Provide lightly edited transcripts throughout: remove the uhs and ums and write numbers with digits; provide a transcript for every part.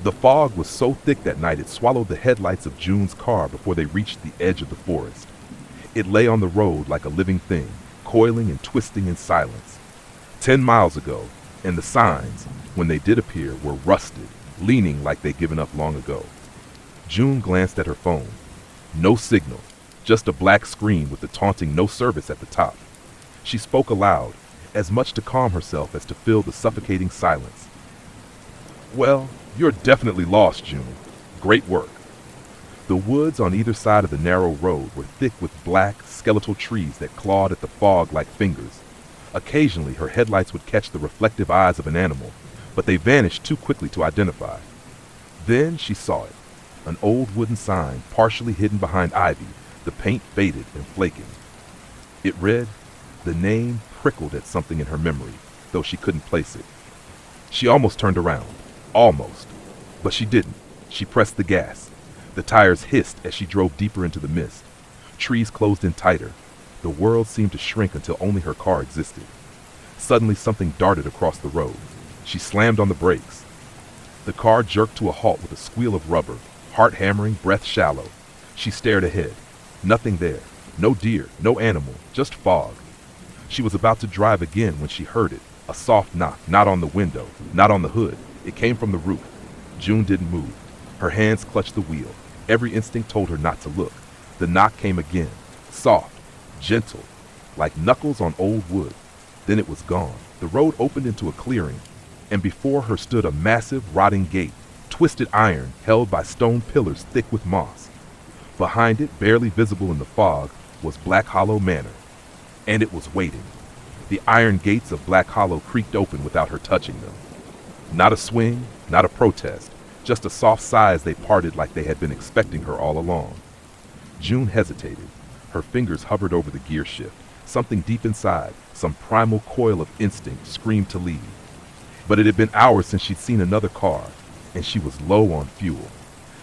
The fog was so thick that night it swallowed the headlights of June's car before they reached the edge of the forest. It lay on the road like a living thing, coiling and twisting in silence. 10 miles ago, and the signs, when they did appear, were rusted, leaning like they'd given up long ago. June glanced at her phone. No signal, just a black screen with the taunting "no service" at the top. She spoke aloud, as much to calm herself as to fill the suffocating silence. "Well, you're definitely lost, June. Great work." The woods on either side of the narrow road were thick with black, skeletal trees that clawed at the fog like fingers. Occasionally, her headlights would catch the reflective eyes of an animal, but they vanished too quickly to identify. Then she saw it, an old wooden sign partially hidden behind ivy, the paint faded and flaking. It read, the name prickled at something in her memory, though she couldn't place it. She almost turned around. Almost. But she didn't. She pressed the gas. The tires hissed as she drove deeper into the mist. Trees closed in tighter. The world seemed to shrink until only her car existed. Suddenly something darted across the road. She slammed on the brakes. The car jerked to a halt with a squeal of rubber, heart hammering, breath shallow. She stared ahead. Nothing there. No deer, no animal, just fog. She was about to drive again when she heard it. A soft knock, not on the window, not on the hood. It came from the roof. June didn't move. Her hands clutched the wheel. Every instinct told her not to look. The knock came again, soft, gentle, like knuckles on old wood. Then it was gone. The road opened into a clearing, and before her stood a massive, rotting gate, twisted iron held by stone pillars thick with moss. Behind it, barely visible in the fog, was Black Hollow Manor. And it was waiting. The iron gates of Black Hollow creaked open without her touching them. Not a swing, not a protest, just a soft sigh as they parted like they had been expecting her all along. June hesitated. Her fingers hovered over the gear shift. Something deep inside, some primal coil of instinct, screamed to leave. But it had been hours since she'd seen another car, and she was low on fuel.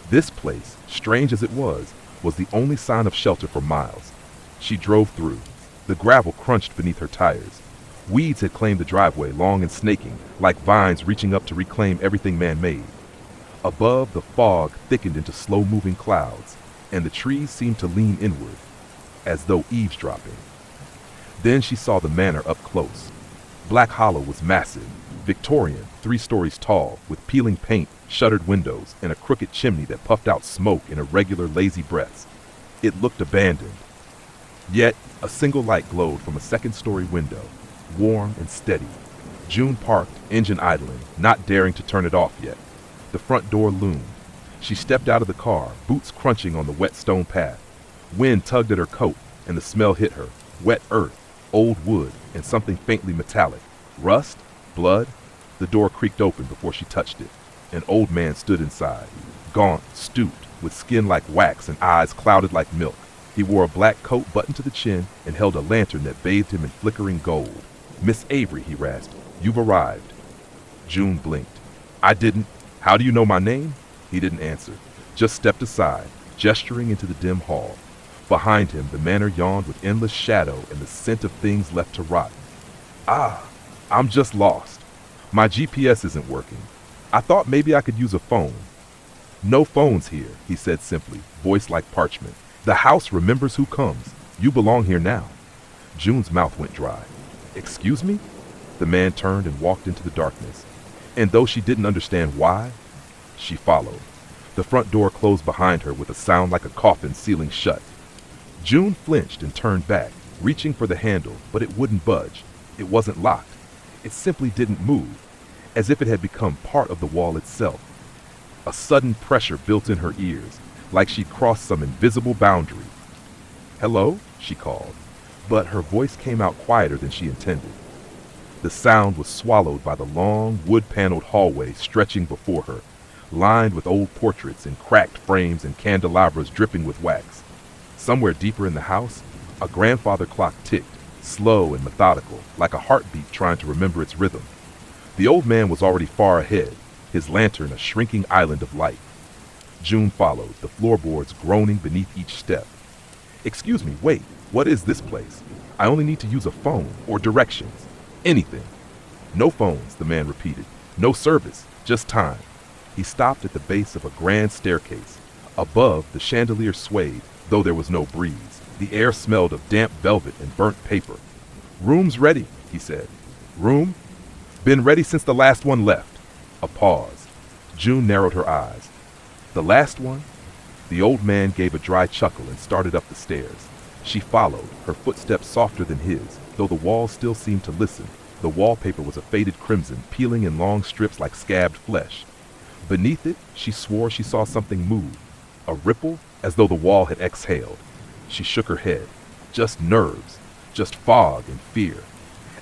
This place, strange as it was the only sign of shelter for miles. She drove through. The gravel crunched beneath her tires. Weeds had claimed the driveway, long and snaking, like vines reaching up to reclaim everything man-made. Above, the fog thickened into slow-moving clouds, and the trees seemed to lean inward, as though eavesdropping. Then she saw the manor up close. Black Hollow was massive, Victorian, 3 stories tall, with peeling paint, shuttered windows, and a crooked chimney that puffed out smoke in irregular, lazy breaths. It looked abandoned. Yet, a single light glowed from a second-story window, warm and steady. June parked, engine idling, not daring to turn it off yet. The front door loomed. She stepped out of the car, boots crunching on the wet stone path. Wind tugged at her coat, and the smell hit her. Wet earth, old wood, and something faintly metallic. Rust? Blood? The door creaked open before she touched it. An old man stood inside, gaunt, stooped, with skin like wax and eyes clouded like milk. He wore a black coat buttoned to the chin and held a lantern that bathed him in flickering gold. "Miss Avery," he rasped, "you've arrived." June blinked. "I didn't. How do you know my name?" He didn't answer, just stepped aside, gesturing into the dim hall. Behind him, the manor yawned with endless shadow and the scent of things left to rot. "Ah, I'm just lost. My GPS isn't working. I thought maybe I could use a phone." "No phones here," he said simply, voice like parchment. "The house remembers who comes. You belong here now." June's mouth went dry. "Excuse me?" The man turned and walked into the darkness. And though she didn't understand why, she followed. The front door closed behind her with a sound like a coffin sealing shut. June flinched and turned back, reaching for the handle, but it wouldn't budge. It wasn't locked. It simply didn't move, as if it had become part of the wall itself. A sudden pressure built in her ears, like she'd crossed some invisible boundary. "Hello?" she called, but her voice came out quieter than she intended. The sound was swallowed by the long, wood-paneled hallway stretching before her, lined with old portraits in cracked frames and candelabras dripping with wax. Somewhere deeper in the house, a grandfather clock ticked, slow and methodical, like a heartbeat trying to remember its rhythm. The old man was already far ahead, his lantern a shrinking island of light. June followed, the floorboards groaning beneath each step. "Excuse me, wait, what is this place? I only need to use a phone or directions. Anything." "No phones," the man repeated. "No service, just time." He stopped at the base of a grand staircase. Above, the chandelier swayed, though there was no breeze. The air smelled of damp velvet and burnt paper. "Room's ready," he said. "Room? Been ready since the last one left." A pause. June narrowed her eyes. "The last one?" The old man gave a dry chuckle and started up the stairs. She followed, her footsteps softer than his, though the walls still seemed to listen. The wallpaper was a faded crimson, peeling in long strips like scabbed flesh. Beneath it, she swore she saw something move. A ripple, as though the wall had exhaled. She shook her head. Just nerves, just fog and fear.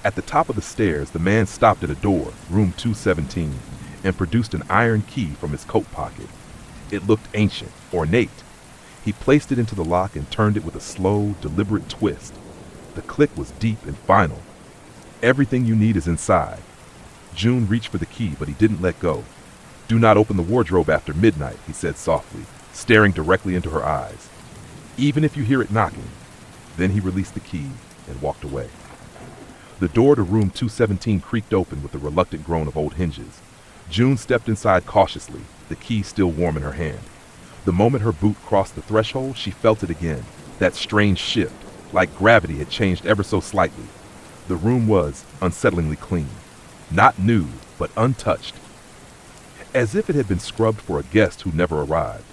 At the top of the stairs, the man stopped at a door, room 217, and produced an iron key from his coat pocket. It looked ancient, ornate. He placed it into the lock and turned it with a slow, deliberate twist. The click was deep and final. "Everything you need is inside." June reached for the key, but he didn't let go. "Do not open the wardrobe after midnight," he said softly, staring directly into her eyes. "Even if you hear it knocking." Then he released the key and walked away. The door to room 217 creaked open with the reluctant groan of old hinges. June stepped inside cautiously, the key still warm in her hand. The moment her boot crossed the threshold, she felt it again, that strange shift, like gravity had changed ever so slightly. The room was unsettlingly clean. Not new, but untouched. As if it had been scrubbed for a guest who never arrived.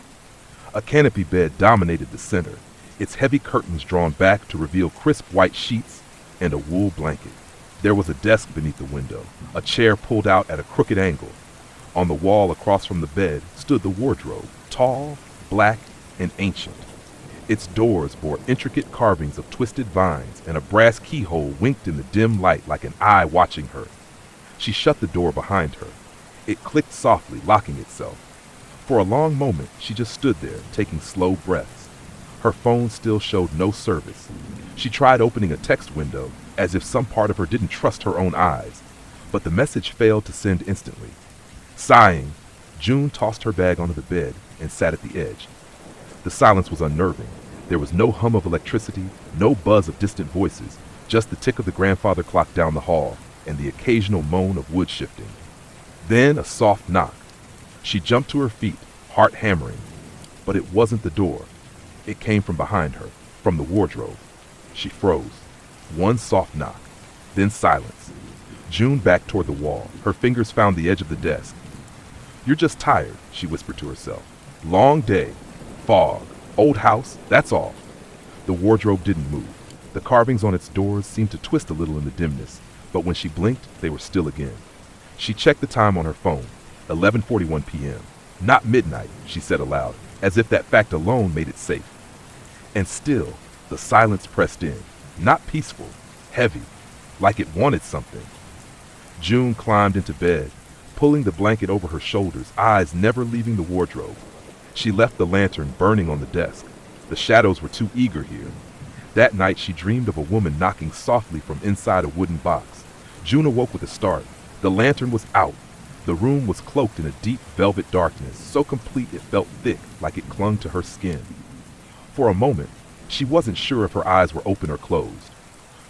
A canopy bed dominated the center, its heavy curtains drawn back to reveal crisp white sheets and a wool blanket. There was a desk beneath the window, a chair pulled out at a crooked angle. On the wall across from the bed stood the wardrobe, tall, black, and ancient. Its doors bore intricate carvings of twisted vines, and a brass keyhole winked in the dim light like an eye watching her. She shut the door behind her. It clicked softly, locking itself. For a long moment, she just stood there, taking slow breaths. Her phone still showed no service. She tried opening a text window, as if some part of her didn't trust her own eyes, but the message failed to send instantly. Sighing, June tossed her bag onto the bed and sat at the edge. The silence was unnerving. There was no hum of electricity, no buzz of distant voices, just the tick of the grandfather clock down the hall and the occasional moan of wood shifting. Then a soft knock. She jumped to her feet, heart hammering. But it wasn't the door. It came from behind her, from the wardrobe. She froze. One soft knock, then silence. June backed toward the wall. Her fingers found the edge of the desk. "You're just tired," she whispered to herself. "Long day. Fog. Old house. That's all." The wardrobe didn't move. The carvings on its doors seemed to twist a little in the dimness, but when she blinked, they were still again. She checked the time on her phone. 11:41 p.m. Not midnight, she said aloud, as if that fact alone made it safe. And still, the silence pressed in. Not peaceful. Heavy. Like it wanted something. June climbed into bed, pulling the blanket over her shoulders, eyes never leaving the wardrobe. She left the lantern burning on the desk. The shadows were too eager here. That night she dreamed of a woman knocking softly from inside a wooden box. June awoke with a start. The lantern was out. The room was cloaked in a deep velvet darkness, so complete it felt thick, like it clung to her skin. For a moment, she wasn't sure if her eyes were open or closed.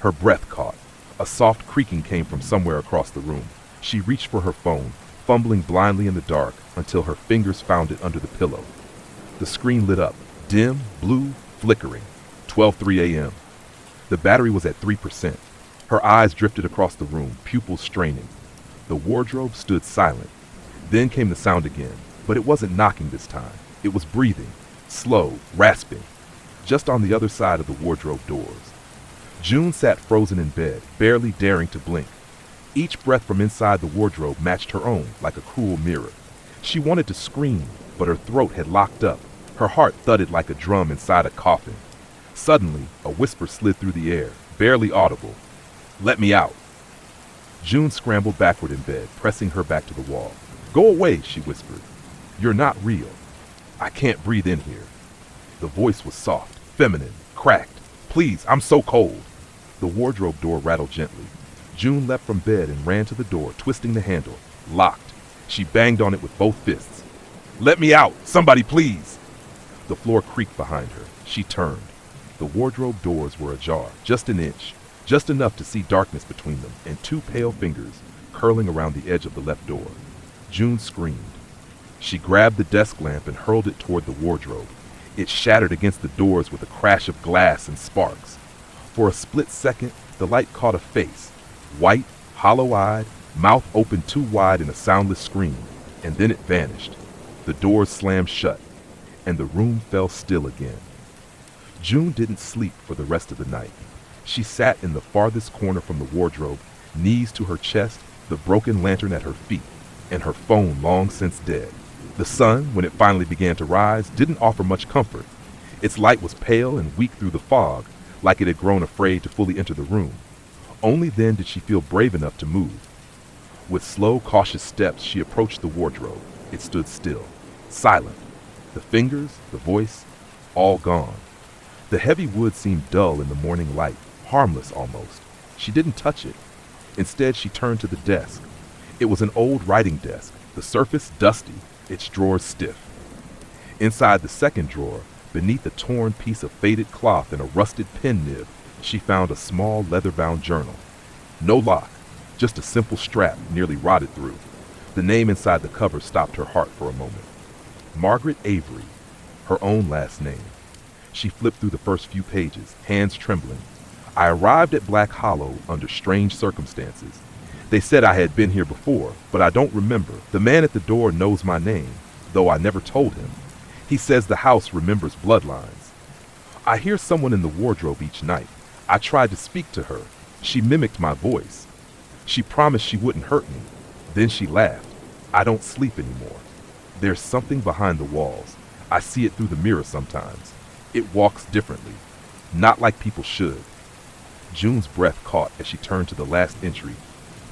Her breath caught. A soft creaking came from somewhere across the room. She reached for her phone, fumbling blindly in the dark until her fingers found it under the pillow. The screen lit up, dim, blue, flickering. 12:03 a.m. The battery was at 3%. Her eyes drifted across the room, pupils straining. The wardrobe stood silent. Then came the sound again, but it wasn't knocking this time. It was breathing, slow, rasping, just on the other side of the wardrobe doors. June sat frozen in bed, barely daring to blink. Each breath from inside the wardrobe matched her own, like a cruel mirror. She wanted to scream, but her throat had locked up. Her heart thudded like a drum inside a coffin. Suddenly, a whisper slid through the air, barely audible. "Let me out." June scrambled backward in bed, pressing her back to the wall. "Go away," she whispered. "You're not real. I can't breathe in here." The voice was soft, feminine, cracked. "Please, I'm so cold." The wardrobe door rattled gently. June leapt from bed and ran to the door, twisting the handle. Locked. She banged on it with both fists. "Let me out! Somebody, please!" The floor creaked behind her. She turned. The wardrobe doors were ajar, just an inch, just enough to see darkness between them, and two pale fingers curling around the edge of the left door. June screamed. She grabbed the desk lamp and hurled it toward the wardrobe. It shattered against the doors with a crash of glass and sparks. For a split second, the light caught a face, white, hollow-eyed, mouth open too wide in a soundless scream, and then it vanished. The doors slammed shut, and the room fell still again. June didn't sleep for the rest of the night. She sat in the farthest corner from the wardrobe, knees to her chest, the broken lantern at her feet, and her phone long since dead. The sun, when it finally began to rise, didn't offer much comfort. Its light was pale and weak through the fog, like it had grown afraid to fully enter the room. Only then did she feel brave enough to move. With slow, cautious steps, she approached the wardrobe. It stood still, silent. The fingers, the voice, all gone. The heavy wood seemed dull in the morning light, harmless almost. She didn't touch it. Instead, she turned to the desk. It was an old writing desk, the surface dusty, its drawers stiff. Inside the second drawer, beneath a torn piece of faded cloth and a rusted pen nib, she found a small leather-bound journal. No lock, just a simple strap nearly rotted through. The name inside the cover stopped her heart for a moment. Margaret Avery, her own last name. She flipped through the first few pages, hands trembling. I arrived at Black Hollow under strange circumstances. They said I had been here before, but I don't remember. The man at the door knows my name, though I never told him. He says the house remembers bloodlines. I hear someone in the wardrobe each night. I tried to speak to her. She mimicked my voice. She promised she wouldn't hurt me. Then she laughed. I don't sleep anymore. There's something behind the walls. I see it through the mirror sometimes. It walks differently, not like people should. June's breath caught as she turned to the last entry.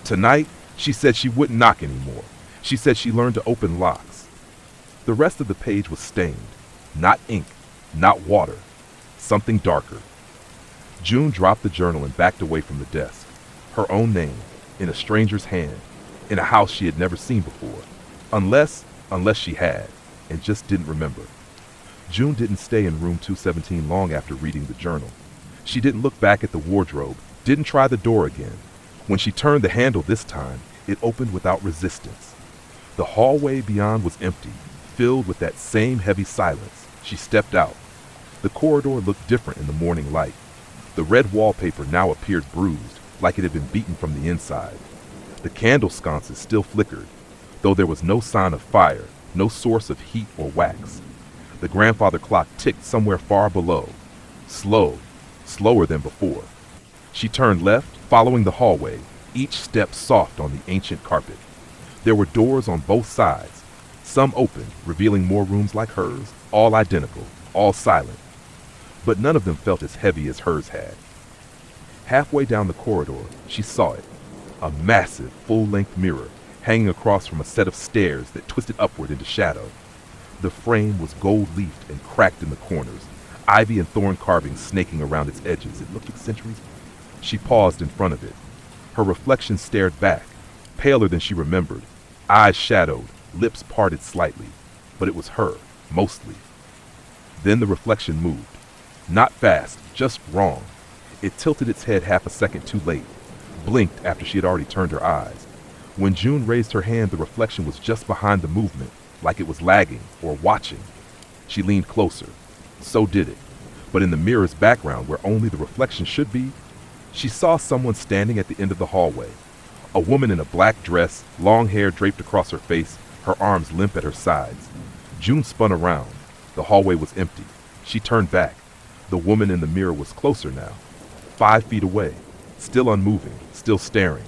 Tonight, she said she wouldn't knock anymore. She said she learned to open locks. The rest of the page was stained. Not ink, not water. Something darker. June dropped the journal and backed away from the desk. Her own name, in a stranger's hand, in a house she had never seen before. Unless she had, and just didn't remember. June didn't stay in room 217 long after reading the journal. She didn't look back at the wardrobe, didn't try the door again. When she turned the handle this time, it opened without resistance. The hallway beyond was empty, filled with that same heavy silence. She stepped out. The corridor looked different in the morning light. The red wallpaper now appeared bruised, like it had been beaten from the inside. The candle sconces still flickered, though there was no sign of fire, no source of heat or wax. The grandfather clock ticked somewhere far below, slower than before. She turned left, following the hallway, each step soft on the ancient carpet. There were doors on both sides, some open, revealing more rooms like hers, all identical, all silent. But none of them felt as heavy as hers had. Halfway down the corridor, she saw it, a massive, full-length mirror hanging across from a set of stairs that twisted upward into shadow. The frame was gold-leafed and cracked in the corners, ivy and thorn carvings snaking around its edges. It looked like centuries. She paused in front of it. Her reflection stared back, paler than she remembered, eyes shadowed, lips parted slightly. But it was her, mostly. Then the reflection moved. Not fast, just wrong. It tilted its head half a second too late, blinked after she had already turned her eyes. When June raised her hand, the reflection was just behind the movement, like it was lagging or watching. She leaned closer. So did it. But in the mirror's background, where only the reflection should be, she saw someone standing at the end of the hallway. A woman in a black dress, long hair draped across her face, her arms limp at her sides. June spun around. The hallway was empty. She turned back. The woman in the mirror was closer now, 5 feet away, still unmoving, still staring.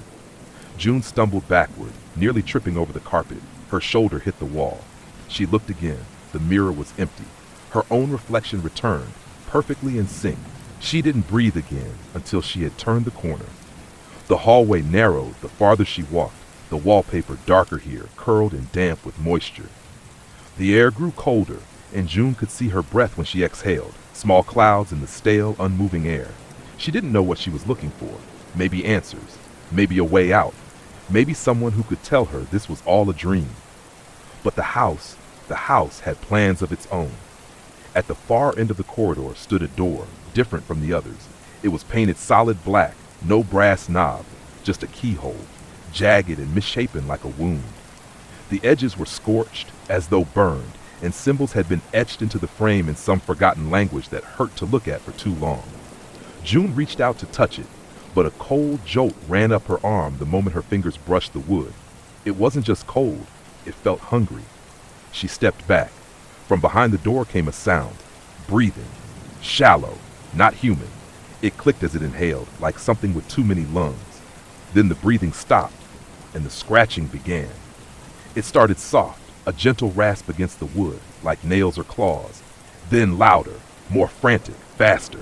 June stumbled backward, nearly tripping over the carpet. Her shoulder hit the wall. She looked again. The mirror was empty. Her own reflection returned, perfectly in sync. She didn't breathe again until she had turned the corner. The hallway narrowed the farther she walked, the wallpaper darker here, curled and damp with moisture. The air grew colder, and June could see her breath when she exhaled, small clouds in the stale, unmoving air. She didn't know what she was looking for. Maybe answers, maybe a way out, maybe someone who could tell her this was all a dream. But the house had plans of its own. At the far end of the corridor stood a door, different from the others. It was painted solid black, no brass knob, just a keyhole, jagged and misshapen like a wound. The edges were scorched, as though burned, and symbols had been etched into the frame in some forgotten language that hurt to look at for too long. June reached out to touch it, but a cold jolt ran up her arm the moment her fingers brushed the wood. It wasn't just cold, it felt hungry. She stepped back. From behind the door came a sound. Breathing. Shallow, not human. It clicked as it inhaled, like something with too many lungs. Then the breathing stopped, and the scratching began. It started soft, a gentle rasp against the wood, like nails or claws. Then louder, more frantic, faster.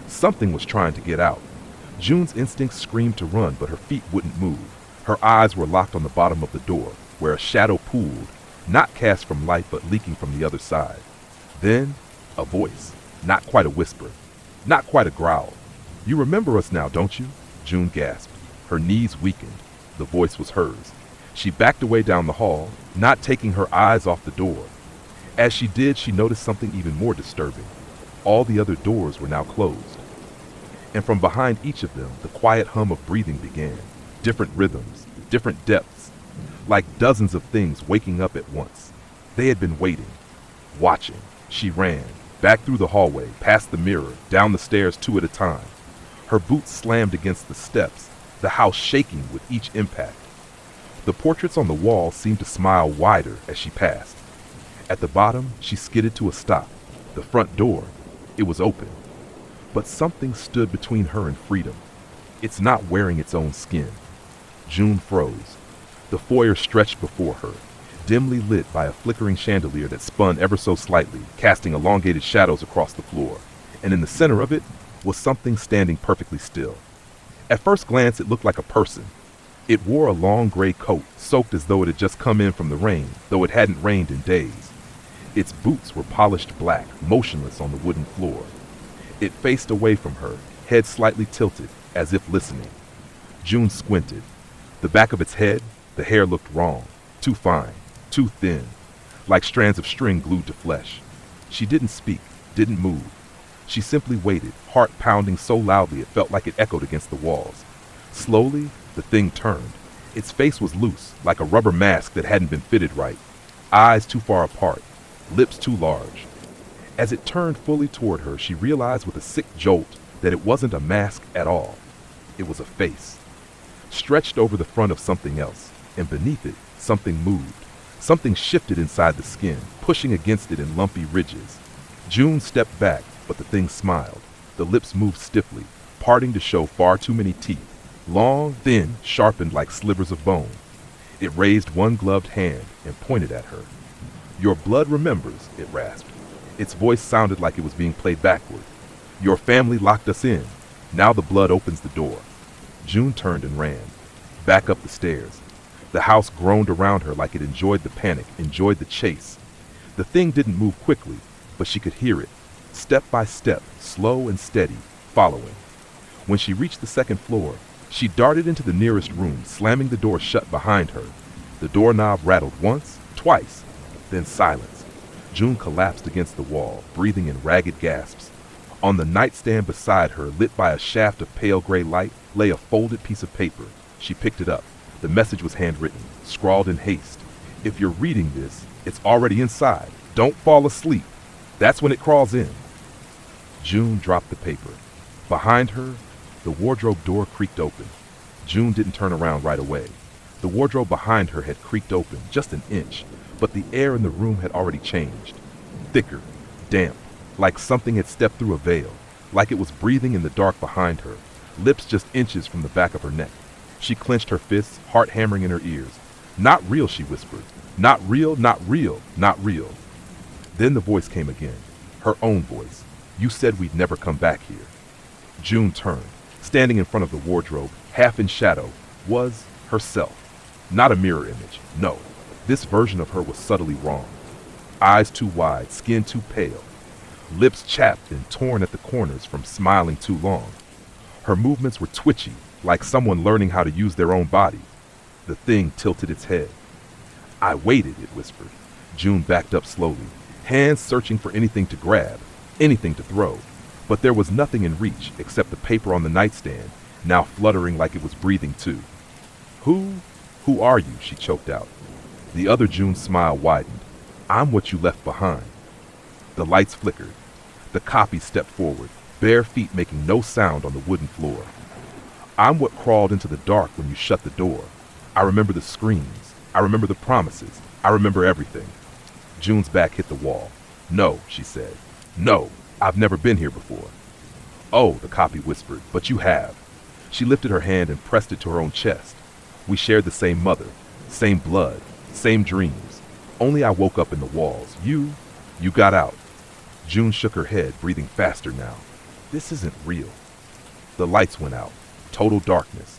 Something was trying to get out. June's instincts screamed to run, but her feet wouldn't move. Her eyes were locked on the bottom of the door, where a shadow pooled, not cast from light but leaking from the other side. Then, a voice, not quite a whisper, not quite a growl. "You remember us now, don't you?" June gasped. Her knees weakened. The voice was hers. She backed away down the hall, not taking her eyes off the door. As she did, she noticed something even more disturbing. All the other doors were now closed. And from behind each of them, the quiet hum of breathing began. Different rhythms, different depths, like dozens of things waking up at once. They had been waiting, watching. She ran, back through the hallway, past the mirror, down the stairs 2 at a time. Her boots slammed against the steps, the house shaking with each impact. The portraits on the wall seemed to smile wider as she passed. At the bottom, she skidded to a stop. The front door, it was open. But something stood between her and freedom. It's not wearing its own skin. June froze. The foyer stretched before her, dimly lit by a flickering chandelier that spun ever so slightly, casting elongated shadows across the floor. And in the center of it was something standing perfectly still. At first glance, it looked like a person. It wore a long gray coat, soaked as though it had just come in from the rain, though it hadn't rained in days. Its boots were polished black, motionless on the wooden floor. It faced away from her, head slightly tilted, as if listening. June squinted. The back of its head, the hair looked wrong, too fine, too thin, like strands of string glued to flesh. She didn't speak, didn't move. She simply waited, heart pounding so loudly it felt like it echoed against the walls. Slowly, the thing turned. Its face was loose, like a rubber mask that hadn't been fitted right. Eyes too far apart, lips too large. As it turned fully toward her, she realized with a sick jolt that it wasn't a mask at all. It was a face, stretched over the front of something else, and beneath it, something moved. Something shifted inside the skin, pushing against it in lumpy ridges. June stepped back, but the thing smiled. The lips moved stiffly, parting to show far too many teeth, long, thin, sharpened like slivers of bone. It raised one gloved hand and pointed at her. "Your blood remembers," it rasped. Its voice sounded like it was being played backward. "Your family locked us in. Now the blood opens the door." June turned and ran, back up the stairs. The house groaned around her like it enjoyed the panic, enjoyed the chase. The thing didn't move quickly, but she could hear it, step by step, slow and steady, following. When she reached the second floor, she darted into the nearest room, slamming the door shut behind her. The doorknob rattled once, twice, then silence. June collapsed against the wall, breathing in ragged gasps. On the nightstand beside her, lit by a shaft of pale gray light, lay a folded piece of paper. She picked it up. The message was handwritten, scrawled in haste. "If you're reading this, it's already inside. Don't fall asleep. That's when it crawls in." June dropped the paper. Behind her, the wardrobe door creaked open. June didn't turn around right away. The wardrobe behind her had creaked open just an inch, but the air in the room had already changed. Thicker, damp, like something had stepped through a veil, like it was breathing in the dark behind her, lips just inches from the back of her neck. She clenched her fists, heart hammering in her ears. "Not real," she whispered. "Not real, not real, not real." Then the voice came again, her own voice. "You said we'd never come back here." June turned. Standing in front of the wardrobe, half in shadow, was herself. Not a mirror image, no. This version of her was subtly wrong. Eyes too wide, skin too pale, lips chapped and torn at the corners from smiling too long. Her movements were twitchy, like someone learning how to use their own body. The thing tilted its head. "I waited," it whispered. June backed up slowly, hands searching for anything to grab, anything to throw. But there was nothing in reach except the paper on the nightstand, now fluttering like it was breathing too. Who are you?" she choked out. The other June's smile widened. I'm what you left behind. The lights flickered. The copy stepped forward, bare feet making no sound on the wooden floor. I'm what crawled into the dark when you shut the door. I remember the screams. I remember the promises. I remember everything. June's back hit the wall. No, she said. No, I've never been here before. Oh, the copy whispered, but you have. She lifted her hand and pressed it to her own chest. We shared the same mother, same blood, same dreams. Only I woke up in the walls. You got out. June shook her head, breathing faster now. This isn't real. The lights went out. Total darkness.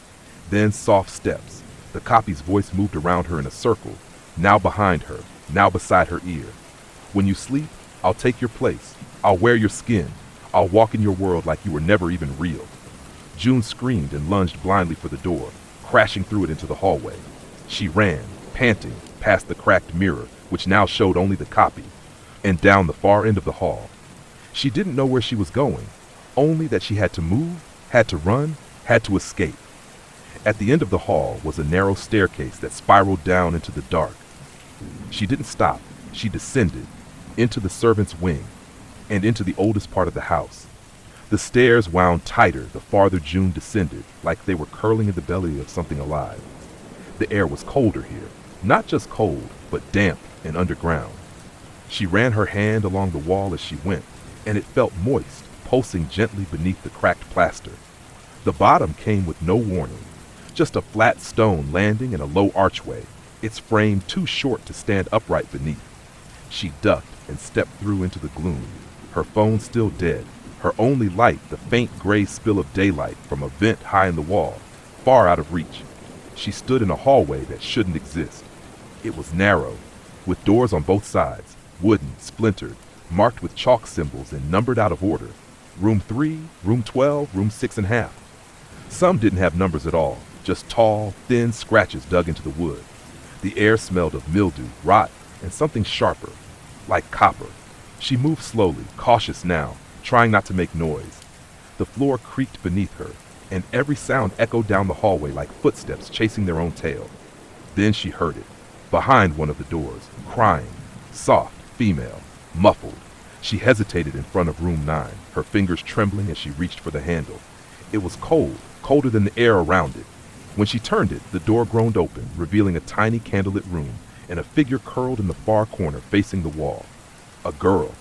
Then soft steps. The copy's voice moved around her in a circle, now behind her, now beside her ear. When you sleep, I'll take your place. I'll wear your skin. I'll walk in your world like you were never even real. June screamed and lunged blindly for the door, crashing through it into the hallway. She ran, panting, past the cracked mirror, which now showed only the copy, and down the far end of the hall. She didn't know where she was going, only that she had to move, had to run, had to escape. At the end of the hall was a narrow staircase that spiraled down into the dark. She didn't stop. She descended into the servants' wing and into the oldest part of the house. The stairs wound tighter the farther June descended, like they were curling in the belly of something alive. The air was colder here, not just cold, but damp and underground. She ran her hand along the wall as she went, and it felt moist, pulsing gently beneath the cracked plaster. The bottom came with no warning, just a flat stone landing in a low archway, its frame too short to stand upright beneath. She ducked and stepped through into the gloom, her phone still dead, her only light the faint gray spill of daylight from a vent high in the wall, far out of reach. She stood in a hallway that shouldn't exist. It was narrow, with doors on both sides, wooden, splintered, marked with chalk symbols and numbered out of order. Room 3, room 12, room 6.5. Some didn't have numbers at all, just tall, thin scratches dug into the wood. The air smelled of mildew, rot, and something sharper, like copper. She moved slowly, cautious now, trying not to make noise. The floor creaked beneath her, and every sound echoed down the hallway like footsteps chasing their own tail. Then she heard it, behind one of the doors, crying, soft, female, muffled. She hesitated in front of room 9, her fingers trembling as she reached for the handle. It was cold, colder than the air around it. When she turned it, the door groaned open, revealing a tiny candlelit room and a figure curled in the far corner facing the wall. A girl.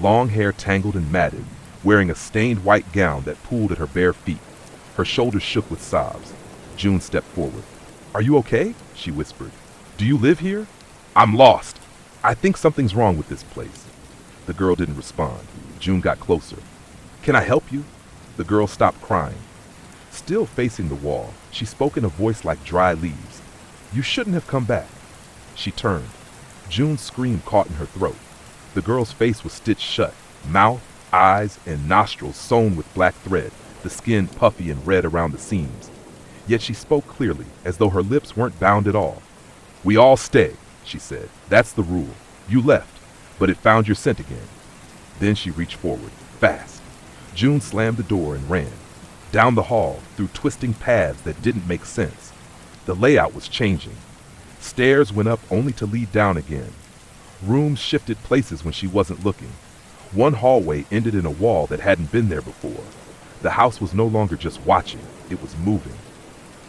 Long hair tangled and matted, wearing a stained white gown that pooled at her bare feet. Her shoulders shook with sobs. June stepped forward. "Are you okay?" she whispered. "Do you live here?" "I'm lost. I think something's wrong with this place." The girl didn't respond. June got closer. "Can I help you?" The girl stopped crying. Still facing the wall, she spoke in a voice like dry leaves. "You shouldn't have come back." She turned. June's scream caught in her throat. The girl's face was stitched shut, mouth, eyes, and nostrils sewn with black thread, the skin puffy and red around the seams. Yet she spoke clearly, as though her lips weren't bound at all. "We all stay," she said. "That's the rule. You left, but it found your scent again." Then she reached forward, fast. June slammed the door and ran. Down the hall, through twisting paths that didn't make sense. The layout was changing. Stairs went up only to lead down again. Rooms shifted places when she wasn't looking. One hallway ended in a wall that hadn't been there before. The house was no longer just watching, it was moving.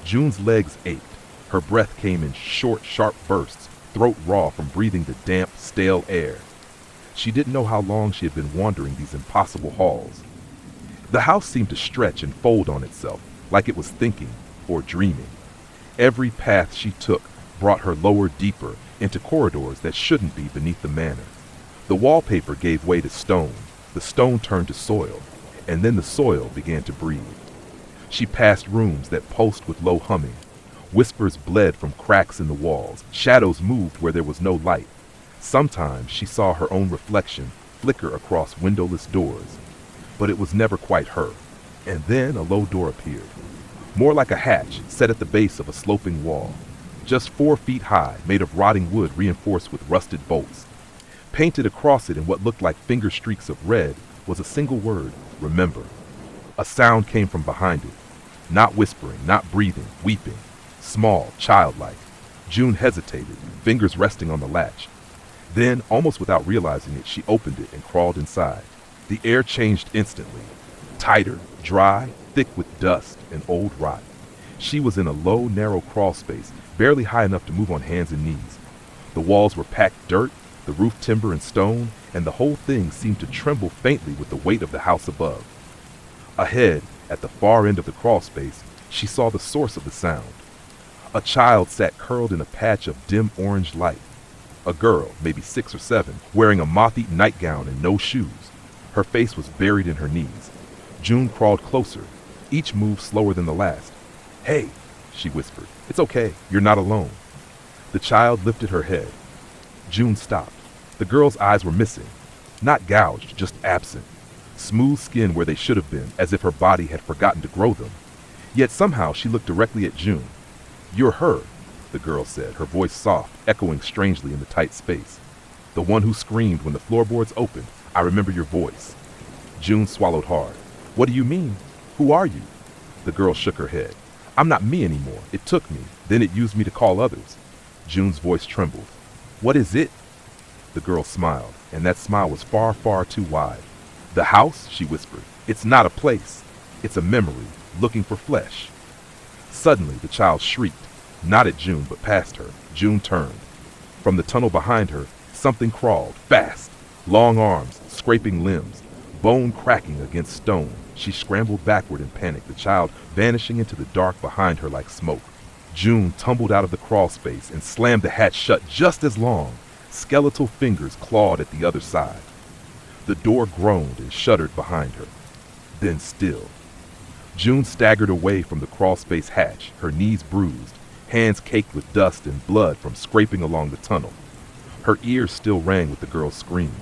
June's legs ached. Her breath came in short, sharp bursts, throat raw from breathing the damp, stale air. She didn't know how long she had been wandering these impossible halls. The house seemed to stretch and fold on itself, like it was thinking or dreaming. Every path she took brought her lower, deeper, into corridors that shouldn't be beneath the manor. The wallpaper gave way to stone, the stone turned to soil, and then the soil began to breathe. She passed rooms that pulsed with low humming. Whispers bled from cracks in the walls, shadows moved where there was no light. Sometimes she saw her own reflection flicker across windowless doors, but it was never quite her. And then a low door appeared, more like a hatch set at the base of a sloping wall. Just 4 feet high, made of rotting wood reinforced with rusted bolts. Painted across it in what looked like finger streaks of red was a single word, remember. A sound came from behind it, not whispering, not breathing, weeping, small, childlike. June hesitated, fingers resting on the latch. Then, almost without realizing it, she opened it and crawled inside. The air changed instantly. Tighter, dry, thick with dust and old rot. She was in a low, narrow crawl space, barely high enough to move on hands and knees. The walls were packed dirt, the roof timber and stone, and the whole thing seemed to tremble faintly with the weight of the house above. Ahead, at the far end of the crawl space, she saw the source of the sound. A child sat curled in a patch of dim orange light. A girl, maybe 6 or 7, wearing a moth-eaten nightgown and no shoes. Her face was buried in her knees. June crawled closer, each move slower than the last. "Hey," she whispered. "It's okay, you're not alone." The child lifted her head. June stopped. The girl's eyes were missing. Not gouged, just absent. Smooth skin where they should have been, as if her body had forgotten to grow them. Yet somehow she looked directly at June. "You're her," the girl said, her voice soft, echoing strangely in the tight space. "The one who screamed when the floorboards opened. I remember your voice." June swallowed hard. "What do you mean? Who are you?" The girl shook her head. "I'm not me anymore. It took me. Then it used me to call others." June's voice trembled. "What is it?" The girl smiled, and that smile was far, far too wide. "The house," she whispered. "It's not a place. It's a memory, looking for flesh." Suddenly, the child shrieked, not at June, but past her. June turned. From the tunnel behind her, something crawled, fast. Long arms, scraping limbs, bone cracking against stone. She scrambled backward in panic, the child vanishing into the dark behind her like smoke. June tumbled out of the crawl space and slammed the hatch shut just as long. Skeletal fingers clawed at the other side. The door groaned and shuddered behind her. Then still. June staggered away from the crawl space hatch, her knees bruised, hands caked with dust and blood from scraping along the tunnel. Her ears still rang with the girl's scream.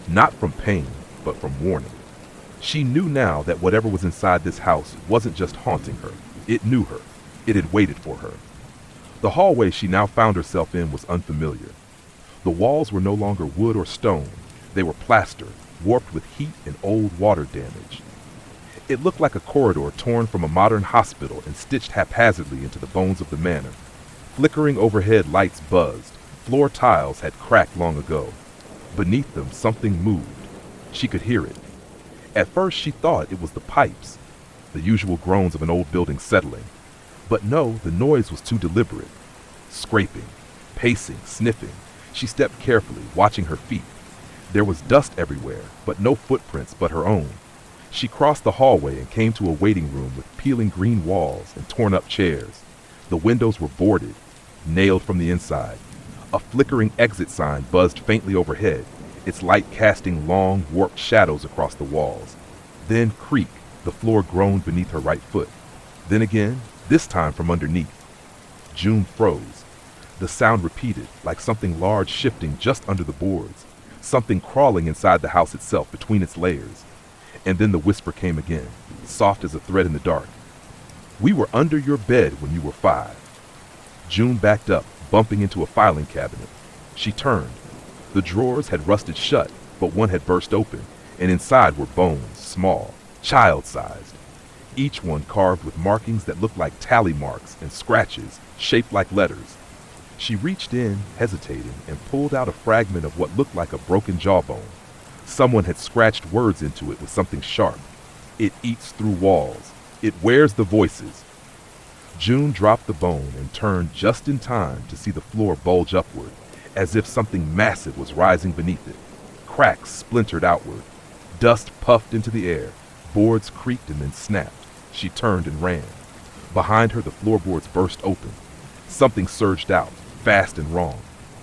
Not from pain, but from warning. She knew now that whatever was inside this house wasn't just haunting her. It knew her. It had waited for her. The hallway she now found herself in was unfamiliar. The walls were no longer wood or stone. They were plaster, warped with heat and old water damage. It looked like a corridor torn from a modern hospital and stitched haphazardly into the bones of the manor. Flickering overhead lights buzzed. Floor tiles had cracked long ago. Beneath them, something moved. She could hear it. At first, she thought it was the pipes, the usual groans of an old building settling. But no, the noise was too deliberate. Scraping, pacing, sniffing. She stepped carefully, watching her feet. There was dust everywhere, but no footprints but her own. She crossed the hallway and came to a waiting room with peeling green walls and torn-up chairs. The windows were boarded, nailed from the inside. A flickering exit sign buzzed faintly overhead, its light casting long, warped shadows across the walls. Then creak, the floor groaned beneath her right foot. Then again, this time from underneath. June froze. The sound repeated, like something large shifting just under the boards, something crawling inside the house itself between its layers. And then the whisper came again, soft as a thread in the dark. "We were under your bed when you were 5. June backed up, bumping into a filing cabinet. She turned. The drawers had rusted shut, but one had burst open, and inside were bones, small, child-sized. Each one carved with markings that looked like tally marks and scratches, shaped like letters. She reached in, hesitating, and pulled out a fragment of what looked like a broken jawbone. Someone had scratched words into it with something sharp. "It eats through walls. It wears the voices." June dropped the bone and turned just in time to see the floor bulge upward, as if something massive was rising beneath it. Cracks splintered outward. Dust puffed into the air. Boards creaked and then snapped. She turned and ran. Behind her, the floorboards burst open. Something surged out, fast and wrong.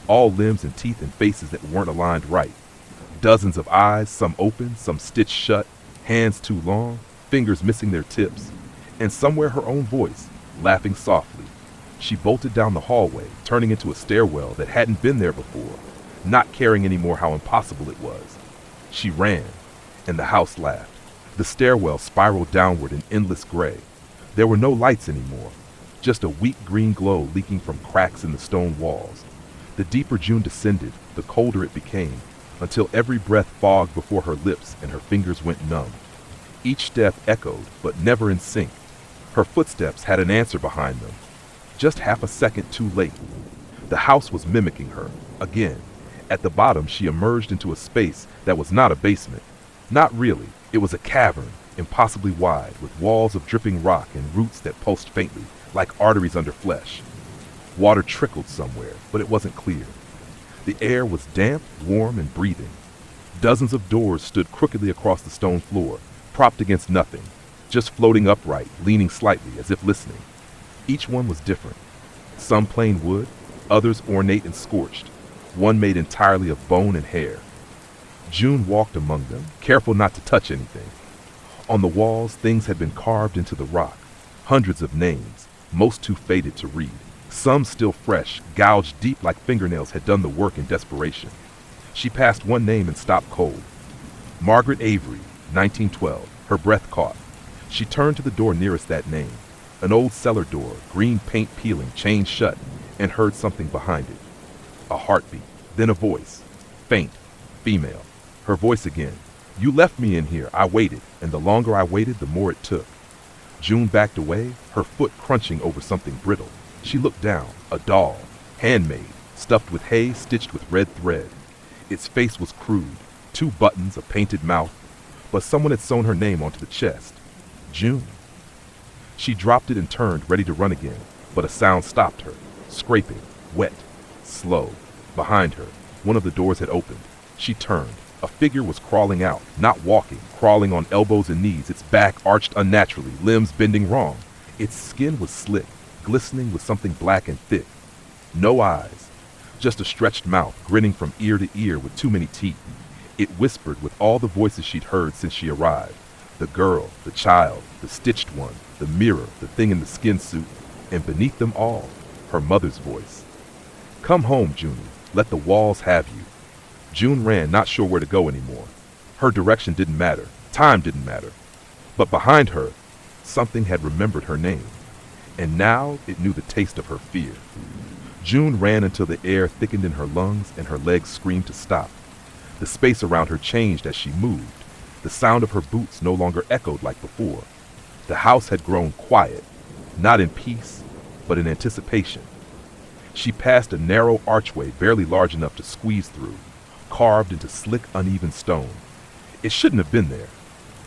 All limbs and teeth and faces that weren't aligned right. Dozens of eyes, some open, some stitched shut, hands too long, fingers missing their tips, and somewhere her own voice, laughing softly. She bolted down the hallway, turning into a stairwell that hadn't been there before, not caring anymore how impossible it was. She ran, and the house laughed. The stairwell spiraled downward in endless gray. There were no lights anymore, just a weak green glow leaking from cracks in the stone walls. The deeper June descended, the colder it became, until every breath fogged before her lips and her fingers went numb. Each step echoed, but never in sync. Her footsteps had an answer behind them, just half a second too late. The house was mimicking her, again, At the bottom, she emerged into a space that was not a basement. Not really. It was a cavern, impossibly wide, with walls of dripping rock and roots that pulsed faintly, like arteries under flesh. Water trickled somewhere, but it wasn't clear. The air was damp, warm, and breathing. Dozens of doors stood crookedly across the stone floor, propped against nothing, just floating upright, leaning slightly, as if listening. Each one was different. Some plain wood, others ornate and scorched, one made entirely of bone and hair. June walked among them, careful not to touch anything. On the walls, things had been carved into the rock, hundreds of names, most too faded to read. Some still fresh, gouged deep like fingernails had done the work in desperation. She passed one name and stopped cold. Margaret Avery, 1912, her breath caught. She turned to the door nearest that name, an old cellar door, green paint peeling, chained shut, and heard something behind it. A heartbeat, then a voice, faint, female. Her voice again. You left me in here, I waited, and the longer I waited, the more it took. June backed away, her foot crunching over something brittle. She looked down, a doll, handmade, stuffed with hay, stitched with red thread. Its face was crude, 2 buttons, a painted mouth, but someone had sewn her name onto the chest. June. She dropped it and turned, ready to run again, but a sound stopped her, scraping, wet, slow. Behind her, one of the doors had opened. She turned. A figure was crawling out, not walking, crawling on elbows and knees, its back arched unnaturally, limbs bending wrong. Its skin was slick, glistening with something black and thick. No eyes, just a stretched mouth, grinning from ear to ear with too many teeth. It whispered with all the voices she'd heard since she arrived. The girl, the child, the stitched one, the mirror, the thing in the skin suit, and beneath them all, her mother's voice. Come home, Junie. Let the walls have you. June ran, not sure where to go anymore. Her direction didn't matter. Time didn't matter. But behind her, something had remembered her name. And now it knew the taste of her fear. June ran until the air thickened in her lungs and her legs screamed to stop. The space around her changed as she moved. The sound of her boots no longer echoed like before. The house had grown quiet, not in peace, but in anticipation. She passed a narrow archway barely large enough to squeeze through, carved into slick, uneven stone. It shouldn't have been there.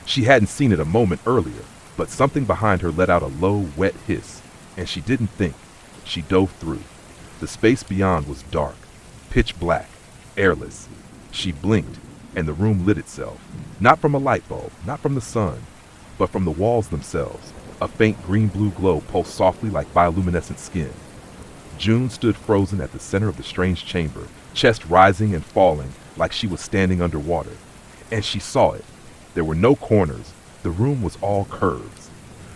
She hadn't seen it a moment earlier, but something behind her let out a low, wet hiss, and she didn't think. She dove through. The space beyond was dark, pitch black, airless. She blinked, and the room lit itself, not from a light bulb, not from the sun, but from the walls themselves. A faint green-blue glow pulsed softly like bioluminescent skin. June stood frozen at the center of the strange chamber, chest rising and falling like she was standing underwater. And she saw it. There were no corners. The room was all curves.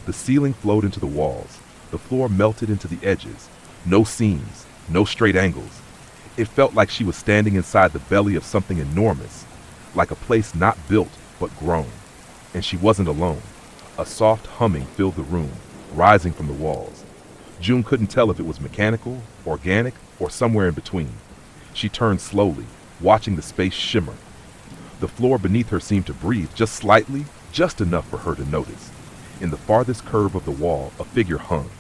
The ceiling flowed into the walls. The floor melted into the edges. No seams, no straight angles. It felt like she was standing inside the belly of something enormous, like a place not built but grown. And she wasn't alone. A soft humming filled the room, rising from the walls. June couldn't tell if it was mechanical, organic, or somewhere in between. She turned slowly, watching the space shimmer. The floor beneath her seemed to breathe just slightly, just enough for her to notice. In the farthest curve of the wall, a figure hung.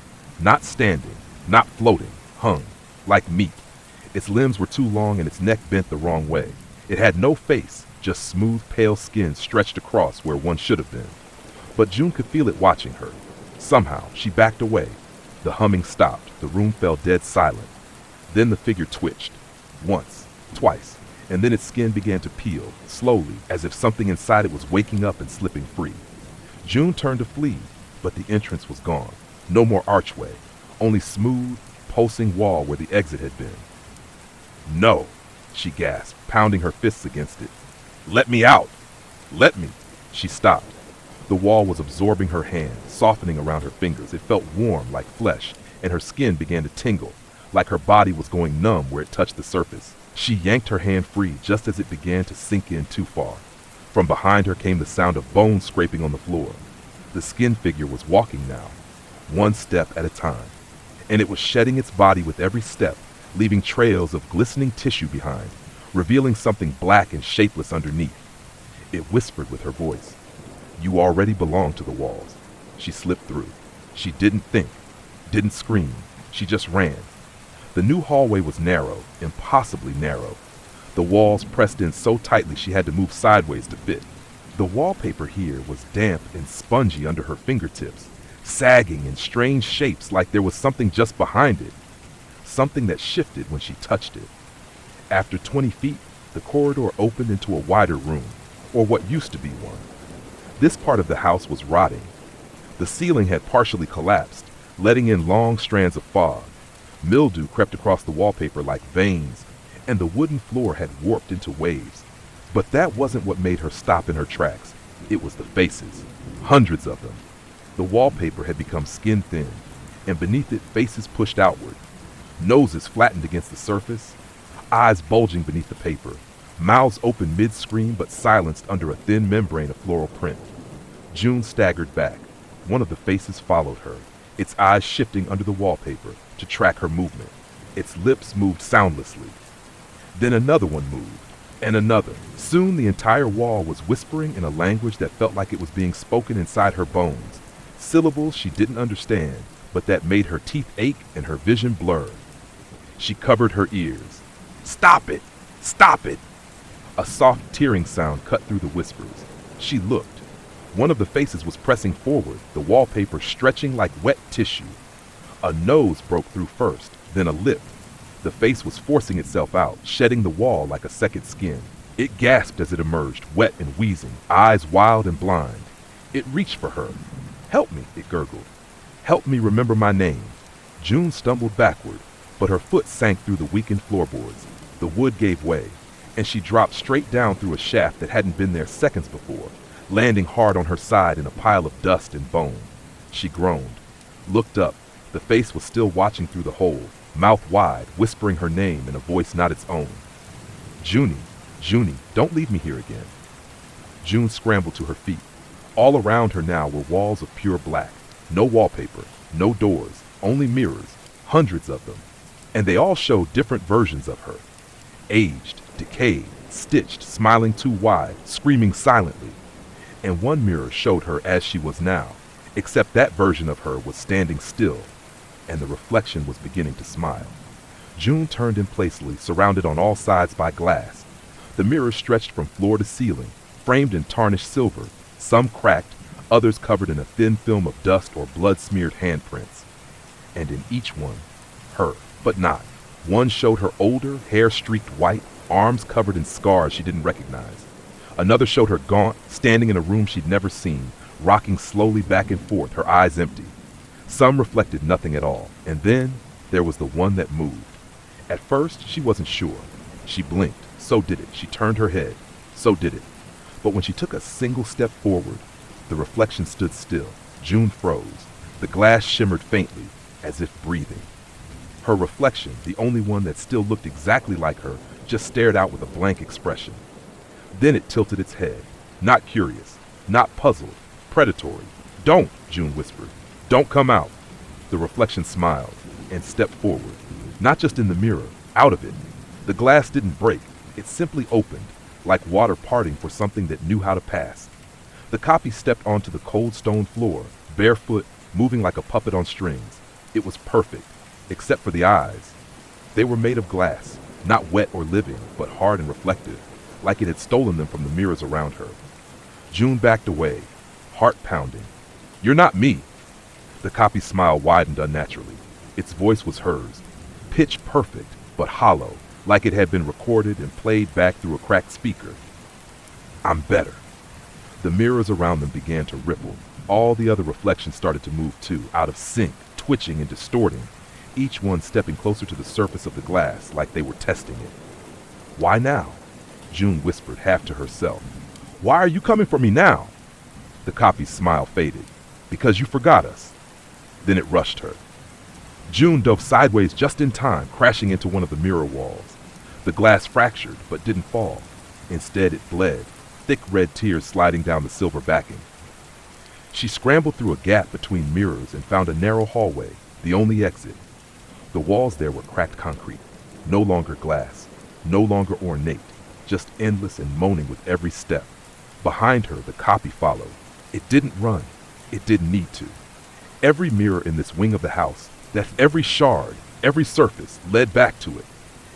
Not standing, not floating, hung, like meat. Its limbs were too long and its neck bent the wrong way. It had no face, just smooth, pale skin stretched across where one should have been. But June could feel it watching her. Somehow, she backed away. The humming stopped. The room fell dead silent. Then the figure twitched. Once, twice, and then its skin began to peel, slowly, as if something inside it was waking up and slipping free. June turned to flee, but the entrance was gone. No more archway, only smooth, pulsing wall where the exit had been. No, she gasped, pounding her fists against it. Let me out! Let me! She stopped. The wall was absorbing her hand, softening around her fingers. It felt warm, like flesh, and her skin began to tingle, like her body was going numb where it touched the surface. She yanked her hand free just as it began to sink in too far. From behind her came the sound of bones scraping on the floor. The skin figure was walking now, one step at a time, and it was shedding its body with every step, leaving trails of glistening tissue behind, revealing something black and shapeless underneath. It whispered with her voice. You already belong to the walls. She slipped through. She didn't think, didn't scream. She just ran. The new hallway was narrow, impossibly narrow. the walls pressed in so tightly she had to move sideways to fit. The wallpaper here was damp and spongy under her fingertips, sagging in strange shapes like there was something just behind it, something that shifted when she touched it. After 20 feet, the corridor opened into a wider room, or what used to be one. This part of the house was rotting. The ceiling had partially collapsed, letting in long strands of fog. Mildew crept across the wallpaper like veins, and the wooden floor had warped into waves. But that wasn't what made her stop in her tracks. It was the faces, hundreds of them. The wallpaper had become skin thin, and beneath it faces pushed outward, noses flattened against the surface, eyes bulging beneath the paper, mouths open mid-scream but silenced under a thin membrane of floral print. June staggered back. One of the faces followed her, its eyes shifting under the wallpaper to track her movement. Its lips moved soundlessly. Then another one moved, and another. Soon the entire wall was whispering in a language that felt like it was being spoken inside her bones, syllables she didn't understand, but that made her teeth ache and her vision blurred. She covered her ears. "Stop it! Stop it!" A soft tearing sound cut through the whispers. She looked. One of the faces was pressing forward, the wallpaper stretching like wet tissue. A nose broke through first, then a lip. The face was forcing itself out, shedding the wall like a second skin. It gasped as it emerged, wet and wheezing, eyes wild and blind. It reached for her. "Help me," it gurgled. "Help me remember my name." June stumbled backward, but her foot sank through the weakened floorboards. The wood gave way, and she dropped straight down through a shaft that hadn't been there seconds before, landing hard on her side in a pile of dust and bone. She groaned, looked up. The face was still watching through the hole, mouth wide, whispering her name in a voice not its own. "Junie, Junie, don't leave me here again." June scrambled to her feet. All around her now were walls of pure black. No wallpaper, no doors, only mirrors, hundreds of them. And they all showed different versions of her. Aged, decayed, stitched, smiling too wide, screaming silently. And one mirror showed her as she was now, except that version of her was standing still, and the reflection was beginning to smile. June turned in placely, surrounded on all sides by glass. The mirrors stretched from floor to ceiling, framed in tarnished silver, some cracked, others covered in a thin film of dust or blood-smeared handprints. And in each one, her, but not. One showed her older, hair streaked white, arms covered in scars she didn't recognize. Another showed her gaunt, standing in a room she'd never seen, rocking slowly back and forth, her eyes empty. Some reflected nothing at all, and then there was the one that moved. At first, she wasn't sure. She blinked, so did it. She turned her head, so did it. But when she took a single step forward, the reflection stood still. June froze. The glass shimmered faintly, as if breathing. Her reflection, the only one that still looked exactly like her, just stared out with a blank expression. Then it tilted its head, not curious, not puzzled, predatory. "Don't," June whispered. "Don't come out." The reflection smiled and stepped forward, not just in the mirror, out of it. The glass didn't break, it simply opened, like water parting for something that knew how to pass. The copy stepped onto the cold stone floor, barefoot, moving like a puppet on strings. It was perfect, except for the eyes. They were made of glass, not wet or living, but hard and reflective, like it had stolen them from the mirrors around her. June backed away, heart pounding. "You're not me." The copy's smile widened unnaturally. Its voice was hers, pitch perfect, but hollow, like it had been recorded and played back through a cracked speaker. "I'm better." The mirrors around them began to ripple. All the other reflections started to move too, out of sync, twitching and distorting, each one stepping closer to the surface of the glass like they were testing it. "Why now?" June whispered, half to herself. "Why are you coming for me now?" The copy's smile faded. "Because you forgot us." Then it rushed her. June dove sideways just in time, crashing into one of the mirror walls. The glass fractured, but didn't fall. Instead, it bled, thick red tears sliding down the silver backing. She scrambled through a gap between mirrors and found a narrow hallway, the only exit. The walls there were cracked concrete, no longer glass, no longer ornate, just endless and moaning with every step. Behind her, the copy followed. It didn't run. It didn't need to. Every mirror in this wing of the house, that every shard, every surface, led back to it.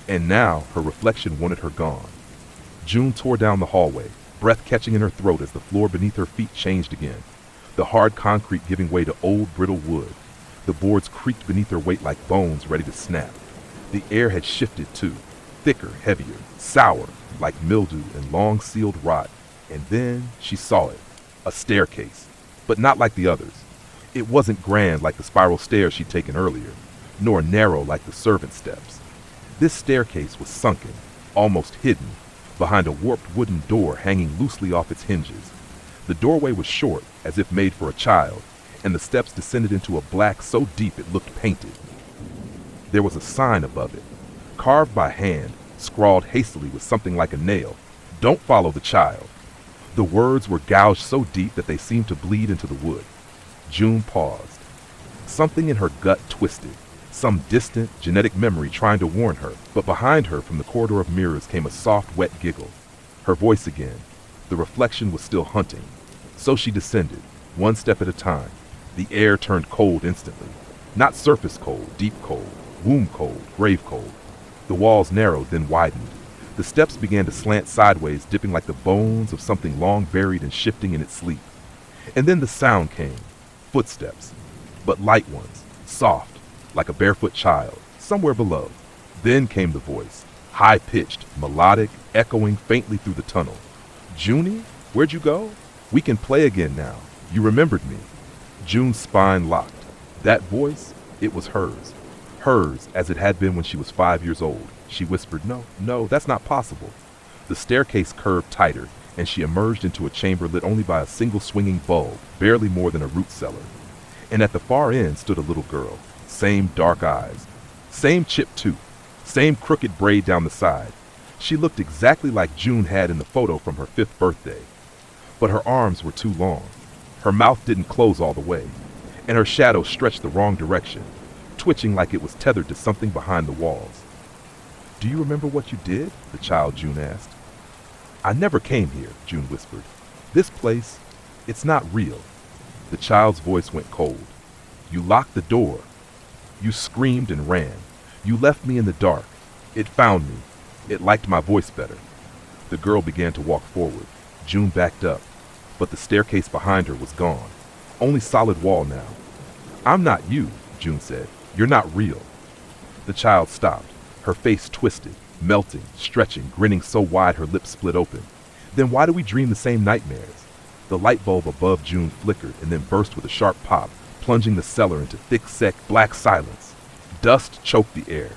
And now her reflection wanted her gone. June tore down the hallway, breath catching in her throat as the floor beneath her feet changed again, the hard concrete giving way to old brittle wood. The boards creaked beneath her weight like bones ready to snap. The air had shifted too, thicker, heavier, sour, like mildew and long-sealed rot. And then she saw it, a staircase, but not like the others. It wasn't grand like the spiral stairs she'd taken earlier, nor narrow like the servant steps. This staircase was sunken, almost hidden, behind a warped wooden door hanging loosely off its hinges. The doorway was short, as if made for a child, and the steps descended into a black so deep it looked painted. There was a sign above it, carved by hand, scrawled hastily with something like a nail. "Don't follow the child." The words were gouged so deep that they seemed to bleed into the wood. June paused. Something in her gut twisted, some distant, genetic memory trying to warn her, but behind her from the corridor of mirrors came a soft, wet giggle. Her voice again. The reflection was still hunting. So she descended, one step at a time. The air turned cold instantly. Not surface cold, deep cold, womb cold, grave cold. The walls narrowed, then widened. The steps began to slant sideways, dipping like the bones of something long buried and shifting in its sleep. And then the sound came. Footsteps, but light ones, soft, like a barefoot child, somewhere below. Then came the voice, high-pitched, melodic, echoing faintly through the tunnel. "Junie, where'd you go? We can play again now. You remembered me." June's spine locked. That voice, it was hers. Hers, as it had been when she was 5 years old. She whispered, No, that's not possible." The staircase curved tighter, and she emerged into a chamber lit only by a single swinging bulb, barely more than a root cellar. And at the far end stood a little girl, same dark eyes, same chipped tooth, same crooked braid down the side. She looked exactly like June had in the photo from her 5th birthday. But her arms were too long. Her mouth didn't close all the way, and her shadow stretched the wrong direction, twitching like it was tethered to something behind the walls. "Do you remember what you did?" the child June asked. "I never came here," June whispered. "This place, it's not real." The child's voice went cold. "You locked the door. You screamed and ran. You left me in the dark. It found me. It liked my voice better." The girl began to walk forward. June backed up, but the staircase behind her was gone. Only solid wall now. "I'm not you," June said. "You're not real." The child stopped, her face twisted, melting, stretching, grinning so wide her lips split open. "Then why do we dream the same nightmares?" The light bulb above June flickered and then burst with a sharp pop, plunging the cellar into thick, black silence. Dust choked the air.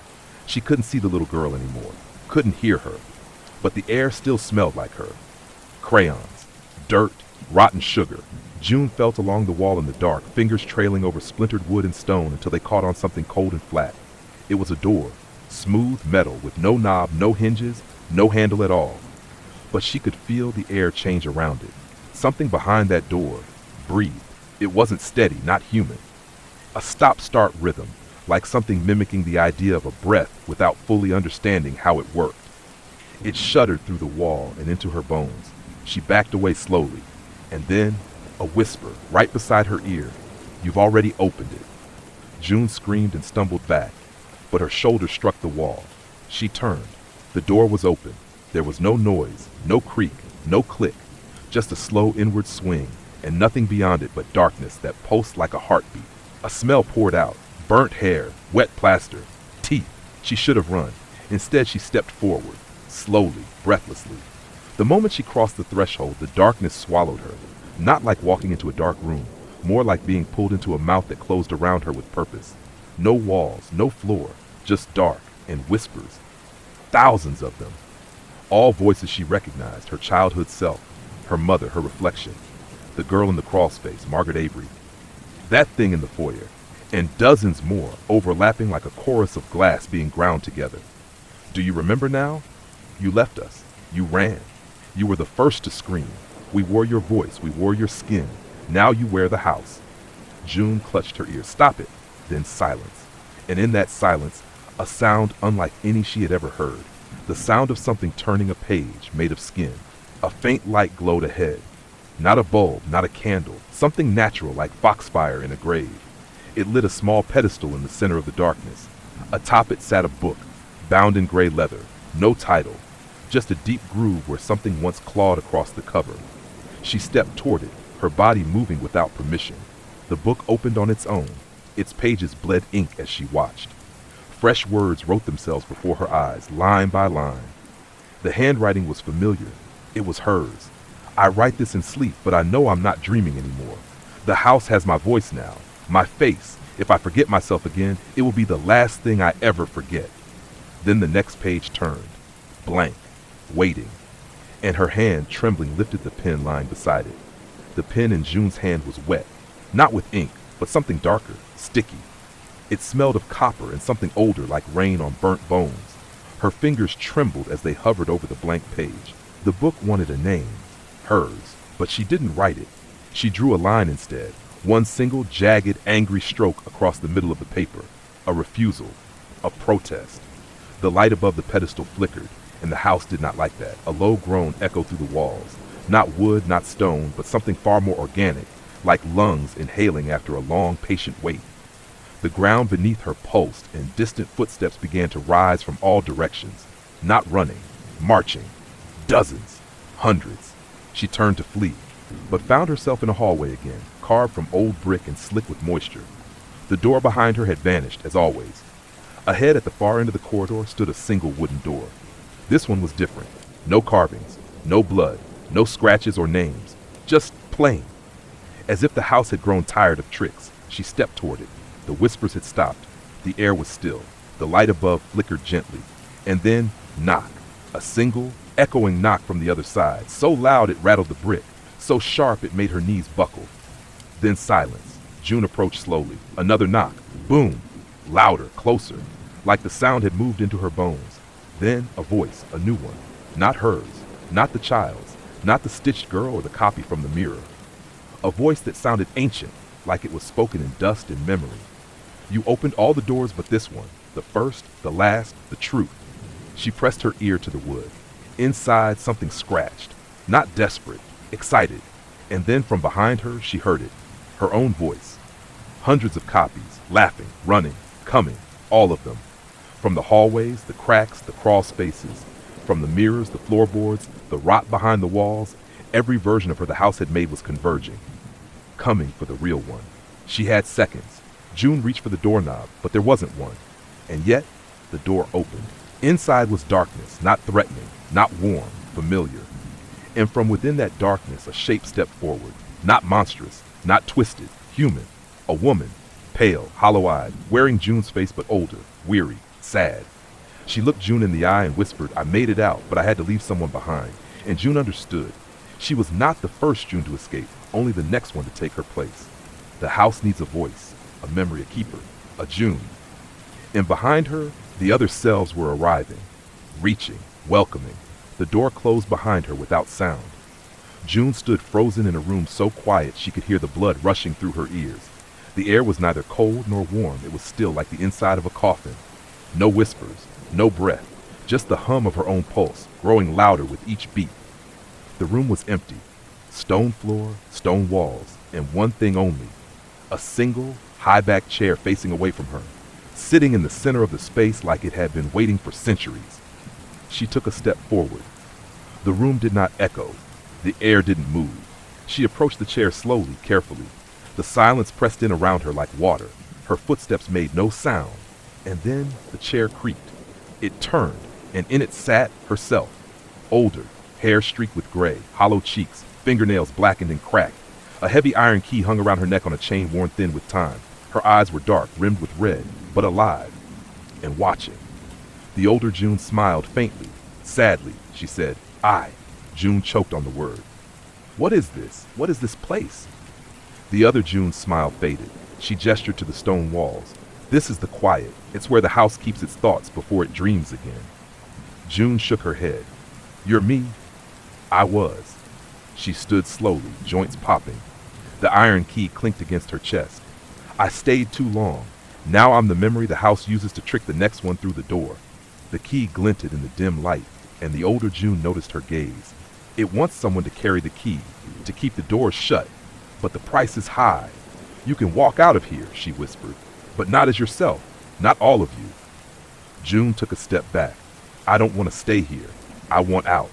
She couldn't see the little girl anymore, couldn't hear her, but the air still smelled like her. Crayons, dirt, rotten sugar. June felt along the wall in the dark, fingers trailing over splintered wood and stone until they caught on something cold and flat. It was a door, smooth metal with no knob, no hinges, no handle at all. But she could feel the air change around it. Something behind that door breathed. It wasn't steady, not human. A stop-start rhythm, like something mimicking the idea of a breath without fully understanding how it worked. It shuddered through the wall and into her bones. She backed away slowly, and then a whisper right beside her ear. "You've already opened it." June screamed and stumbled back, but her shoulder struck the wall. She turned. The door was open. There was no noise, no creak, no click, just a slow inward swing, and nothing beyond it but darkness that pulsed like a heartbeat. A smell poured out, burnt hair, wet plaster, teeth. She should have run. Instead, she stepped forward, slowly, breathlessly. The moment she crossed the threshold, the darkness swallowed her, not like walking into a dark room, more like being pulled into a mouth that closed around her with purpose. No walls, no floor, just dark and whispers. Thousands of them. All voices she recognized, her childhood self, her mother, her reflection, the girl in the crawl space, Margaret Avery, that thing in the foyer, and dozens more, overlapping like a chorus of glass being ground together. "Do you remember now? You left us. You ran. You were the first to scream. We wore your voice. We wore your skin. Now you wear the house." June clutched her ear. "Stop it." Then silence. And in that silence, a sound unlike any she had ever heard. The sound of something turning a page made of skin. A faint light glowed ahead. Not a bulb, not a candle. Something natural like foxfire in a grave. It lit a small pedestal in the center of the darkness. Atop it sat a book, bound in gray leather, no title, just a deep groove where something once clawed across the cover. She stepped toward it, her body moving without permission. The book opened on its own. Its pages bled ink as she watched. Fresh words wrote themselves before her eyes, line by line. The handwriting was familiar. It was hers. I write this in sleep, but I know I'm not dreaming anymore. The house has my voice now, my face. If I forget myself again, it will be the last thing I ever forget. Then the next page turned, blank, waiting, and her hand, trembling, lifted the pen lying beside it. The pen in June's hand was wet, not with ink, but something darker, sticky. It smelled of copper and something older, like rain on burnt bones. Her fingers trembled as they hovered over the blank page. The book wanted a name, hers, but she didn't write it. She drew a line instead, one single, jagged, angry stroke across the middle of the paper. A refusal, a protest. The light above the pedestal flickered, and the house did not like that. A low groan echoed through the walls. Not wood, not stone, but something far more organic, like lungs inhaling after a long, patient wait. The ground beneath her pulsed, and distant footsteps began to rise from all directions. Not running, marching. Dozens, hundreds. She turned to flee, but found herself in a hallway again, carved from old brick and slick with moisture. The door behind her had vanished, as always. Ahead at the far end of the corridor stood a single wooden door. This one was different. No carvings, no blood, no scratches or names, just plain. As if the house had grown tired of tricks, she stepped toward it. The whispers had stopped. The air was still. The light above flickered gently. And then, knock. A single, echoing knock from the other side, so loud it rattled the brick, so sharp it made her knees buckle. Then silence. June approached slowly. Another knock. Boom. Louder, closer, like the sound had moved into her bones. Then a voice, a new one. Not hers, not the child's, not the stitched girl or the copy from the mirror. A voice that sounded ancient, like it was spoken in dust and memory. You opened all the doors but this one, the first, the last, the truth. She pressed her ear to the wood. Inside, something scratched, not desperate, excited. And then from behind her, she heard it, her own voice. Hundreds of copies, laughing, running, coming, all of them. From the hallways, the cracks, the crawl spaces, from the mirrors, the floorboards, the rot behind the walls, every version of her the house had made was converging. Coming for the real one. She had seconds. June reached for the doorknob, but there wasn't one. And yet, the door opened. Inside was darkness, not threatening, not warm, familiar. And from within that darkness, a shape stepped forward, not monstrous, not twisted, human. A woman, pale, hollow-eyed, wearing June's face but older, weary, sad. She looked June in the eye and whispered, "I made it out, but I had to leave someone behind." And June understood. She was not the first June to escape, only the next one to take her place. The house needs a voice, a memory, a keeper, a June. And behind her, the other selves were arriving, reaching, welcoming. The door closed behind her without sound. June stood frozen in a room so quiet she could hear the blood rushing through her ears. The air was neither cold nor warm. It was still like the inside of a coffin. No whispers, no breath, just the hum of her own pulse, growing louder with each beat. The room was empty. Stone floor, stone walls, and one thing only. A single, high-backed chair facing away from her, sitting in the center of the space like it had been waiting for centuries. She took a step forward. The room did not echo. The air didn't move. She approached the chair slowly, carefully. The silence pressed in around her like water. Her footsteps made no sound. And then the chair creaked. It turned, and in it sat herself. Older, hair streaked with gray, hollow cheeks, fingernails blackened and cracked. A heavy iron key hung around her neck on a chain worn thin with time. Her eyes were dark, rimmed with red, but alive, and watching. The older June smiled faintly. Sadly, she said, "I." June choked on the word. "What is this? What is this place?" The other June's smile faded. She gestured to the stone walls. "This is the quiet. It's where the house keeps its thoughts before it dreams again." June shook her head. "You're me?" "I was." She stood slowly, joints popping. The iron key clinked against her chest. "I stayed too long. Now I'm the memory the house uses to trick the next one through the door." The key glinted in the dim light, and the older June noticed her gaze. "It wants someone to carry the key, to keep the doors shut. But the price is high. You can walk out of here," she whispered, "but not as yourself, not all of you." June took a step back. I don't want to stay here. I want out.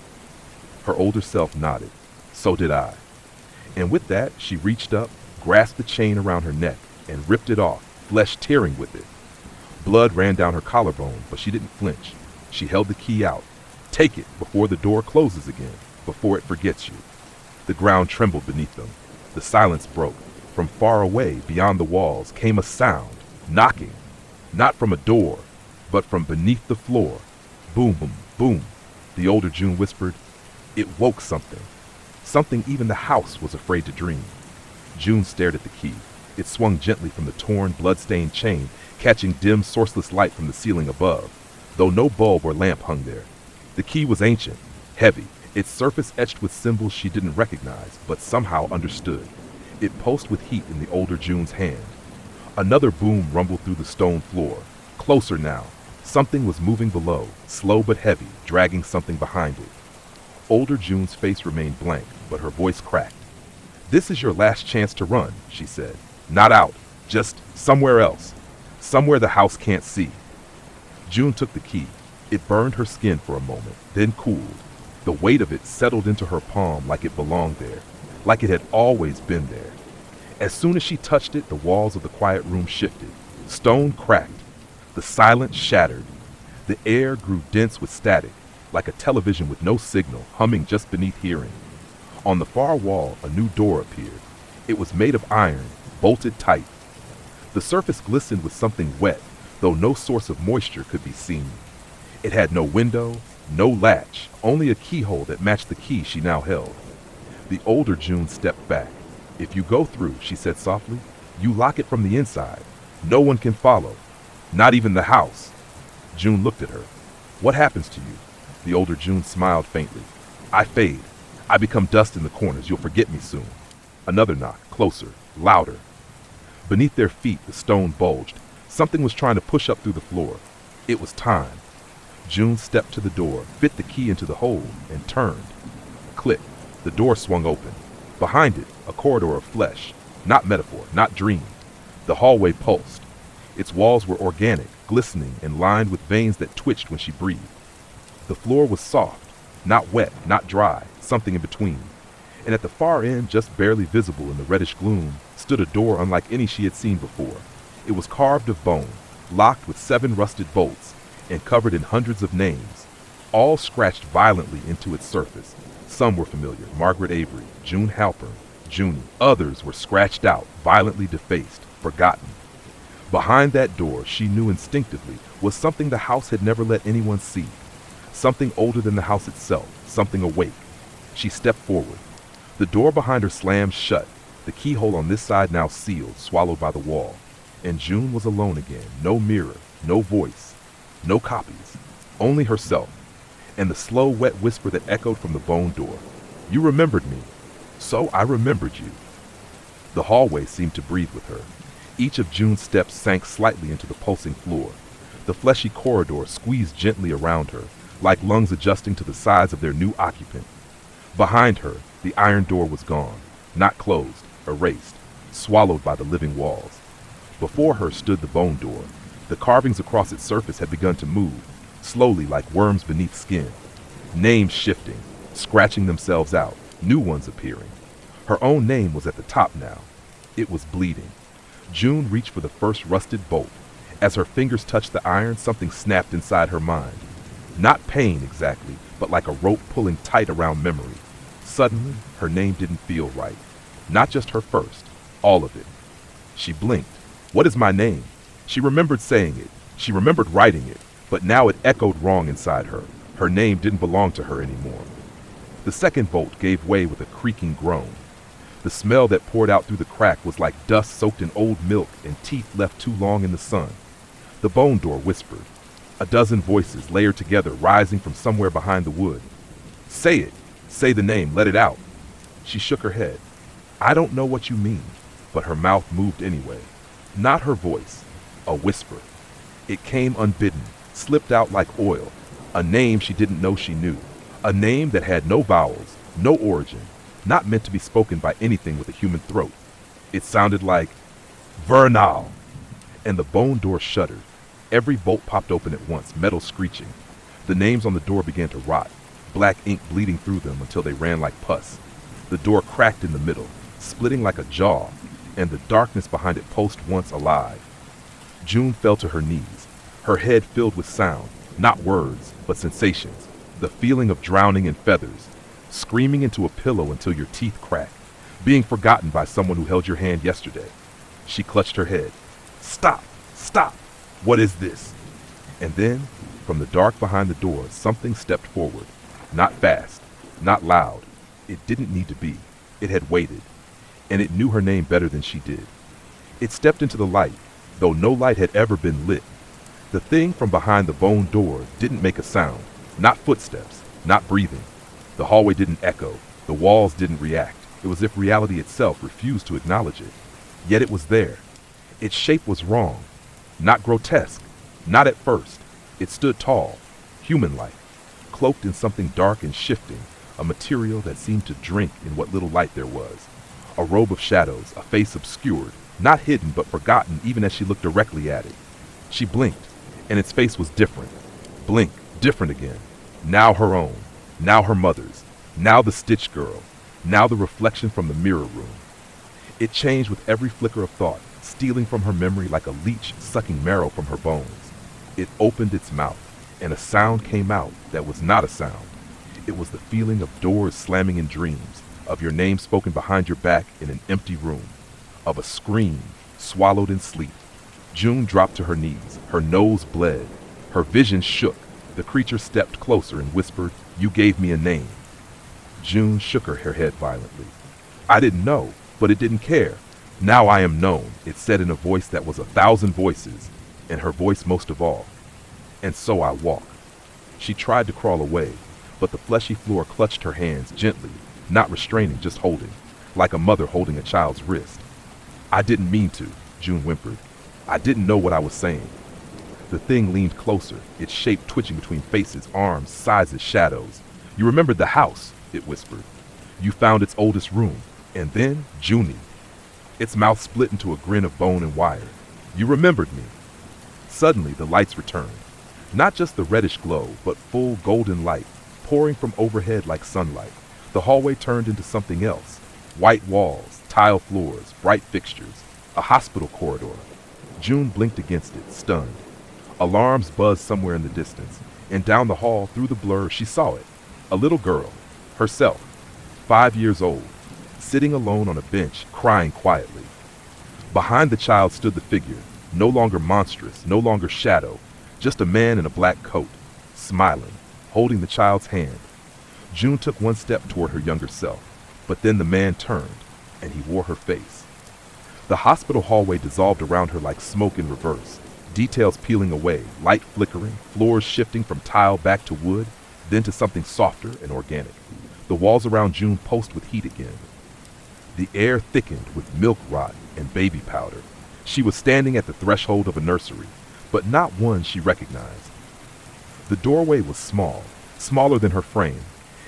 Her older self nodded. So did I. And with that, she reached up, grasped the chain around her neck, and ripped it off, flesh tearing with it. Blood ran down her collarbone, but she didn't flinch. She held the key out. Take it before the door closes again, before it forgets you. The ground trembled beneath them. The silence broke. From far away, beyond the walls, came a sound, knocking. Not from a door, but from beneath the floor. Boom, boom, boom. The older June whispered. It woke something. Something even the house was afraid to dream. June stared at the key. It swung gently from the torn, blood-stained chain, catching dim, sourceless light from the ceiling above, though no bulb or lamp hung there. The key was ancient, heavy, its surface etched with symbols she didn't recognize, but somehow understood. It pulsed with heat in the older June's hand. Another boom rumbled through the stone floor. Closer now. Something was moving below, slow but heavy, dragging something behind it. Older June's face remained blank, but her voice cracked. This is your last chance to run, she said. Not out, just somewhere else. Somewhere the house can't see. June took the key. It burned her skin for a moment, then cooled. The weight of it settled into her palm like it belonged there, like it had always been there. As soon as she touched it, the walls of the quiet room shifted. Stone cracked. The silence shattered. The air grew dense with static, like a television with no signal, humming just beneath hearing. On the far wall, a new door appeared. It was made of iron, bolted tight. The surface glistened with something wet, though no source of moisture could be seen. It had no window, no latch, only a keyhole that matched the key she now held. The older June stepped back. If you go through, she said softly, you lock it from the inside. No one can follow, not even the house. June looked at her. What happens to you? The older June smiled faintly. I fade. I become dust in the corners. You'll forget me soon. Another knock, closer, louder. Beneath their feet, the stone bulged. Something was trying to push up through the floor. It was time. June stepped to the door, fit the key into the hole, and turned. Click. The door swung open. Behind it, a corridor of flesh. Not metaphor, not dream. The hallway pulsed. Its walls were organic, glistening, and lined with veins that twitched when she breathed. The floor was soft, not wet, not dry, something in between. And at the far end, just barely visible in the reddish gloom, stood a door unlike any she had seen before. It was carved of bone, locked with 7 rusted bolts, and covered in hundreds of names, all scratched violently into its surface. Some were familiar: Margaret Avery, June Halpern, Junie. Others were scratched out, violently defaced, forgotten. Behind that door, she knew instinctively, was something the house had never let anyone see. Something older than the house itself, something awake. She stepped forward. The door behind her slammed shut, the keyhole on this side now sealed, swallowed by the wall. And June was alone again, no mirror, no voice, no copies, only herself, and the slow, wet whisper that echoed from the bone door. You remembered me. So I remembered you. The hallway seemed to breathe with her. Each of June's steps sank slightly into the pulsing floor. The fleshy corridor squeezed gently around her, like lungs adjusting to the size of their new occupant. Behind her, the iron door was gone, not closed, erased, swallowed by the living walls. Before her stood the bone door. The carvings across its surface had begun to move, slowly like worms beneath skin. Names shifting, scratching themselves out, new ones appearing. Her own name was at the top now. It was bleeding. June reached for the first rusted bolt. As her fingers touched the iron, something snapped inside her mind. Not pain exactly, but like a rope pulling tight around memory. Suddenly, her name didn't feel right. Not just her first, all of it. She blinked. What is my name? She remembered saying it. She remembered writing it, but now it echoed wrong inside her. Her name didn't belong to her anymore. The second bolt gave way with a creaking groan. The smell that poured out through the crack was like dust soaked in old milk and teeth left too long in the sun. The bone door whispered. A dozen voices layered together, rising from somewhere behind the wood. Say it. Say the name. Let it out. She shook her head. I don't know what you mean. But her mouth moved anyway. Not her voice. A whisper. It came unbidden, slipped out like oil. A name she didn't know she knew. A name that had no vowels, no origin, not meant to be spoken by anything with a human throat. It sounded like Vernal. And the bone door shuddered. Every bolt popped open at once, metal screeching. The names on the door began to rot, black ink bleeding through them until they ran like pus. The door cracked in the middle, splitting like a jaw, and the darkness behind it pulsed once alive. June fell to her knees, her head filled with sound, not words, but sensations, the feeling of drowning in feathers, screaming into a pillow until your teeth crack, being forgotten by someone who held your hand yesterday. She clutched her head. Stop! Stop! What is this? And then, from the dark behind the door, something stepped forward. Not fast, not loud. It didn't need to be. It had waited, and it knew her name better than she did. It stepped into the light, though no light had ever been lit. The thing from behind the bone door didn't make a sound, not footsteps, not breathing. The hallway didn't echo, the walls didn't react. It was as if reality itself refused to acknowledge it. Yet it was there. Its shape was wrong, not grotesque, not at first. It stood tall, human-like, cloaked in something dark and shifting, a material that seemed to drink in what little light there was. A robe of shadows, a face obscured, not hidden but forgotten even as she looked directly at it. She blinked, and its face was different. Blink, different again. Now her own, now her mother's, now the Stitch Girl, now the reflection from the mirror room. It changed with every flicker of thought, stealing from her memory like a leech sucking marrow from her bones. It opened its mouth, and a sound came out that was not a sound. It was the feeling of doors slamming in dreams, of your name spoken behind your back in an empty room, of a scream swallowed in sleep. June dropped to her knees, her nose bled, her vision shook. The creature stepped closer and whispered, "You gave me a name." June shook her head violently. "I didn't know, but it didn't care. Now I am known," it said in a voice that was 1,000 voices, and her voice most of all. "And so I walk." She tried to crawl away, but the fleshy floor clutched her hands gently, not restraining, just holding, like a mother holding a child's wrist. "I didn't mean to," June whimpered. "I didn't know what I was saying." The thing leaned closer, its shape twitching between faces, arms, sizes, shadows. "You remembered the house," it whispered. "You found its oldest room, and then Junie." Its mouth split into a grin of bone and wire. "You remembered me." Suddenly the lights returned. Not just the reddish glow, but full golden light, pouring from overhead like sunlight. The hallway turned into something else. White walls, tile floors, bright fixtures. A hospital corridor. June blinked against it, stunned. Alarms buzzed somewhere in the distance, and down the hall, through the blur, she saw it. A little girl, herself, 5 years old, sitting alone on a bench, crying quietly. Behind the child stood the figure, no longer monstrous, no longer shadow, just a man in a black coat, smiling, holding the child's hand. June took one step toward her younger self, but then the man turned, and he wore her face. The hospital hallway dissolved around her like smoke in reverse, details peeling away, light flickering, floors shifting from tile back to wood, then to something softer and organic. The walls around June pulsed with heat again. The air thickened with milk rot and baby powder. She was standing at the threshold of a nursery, but not one she recognized. The doorway was small, smaller than her frame,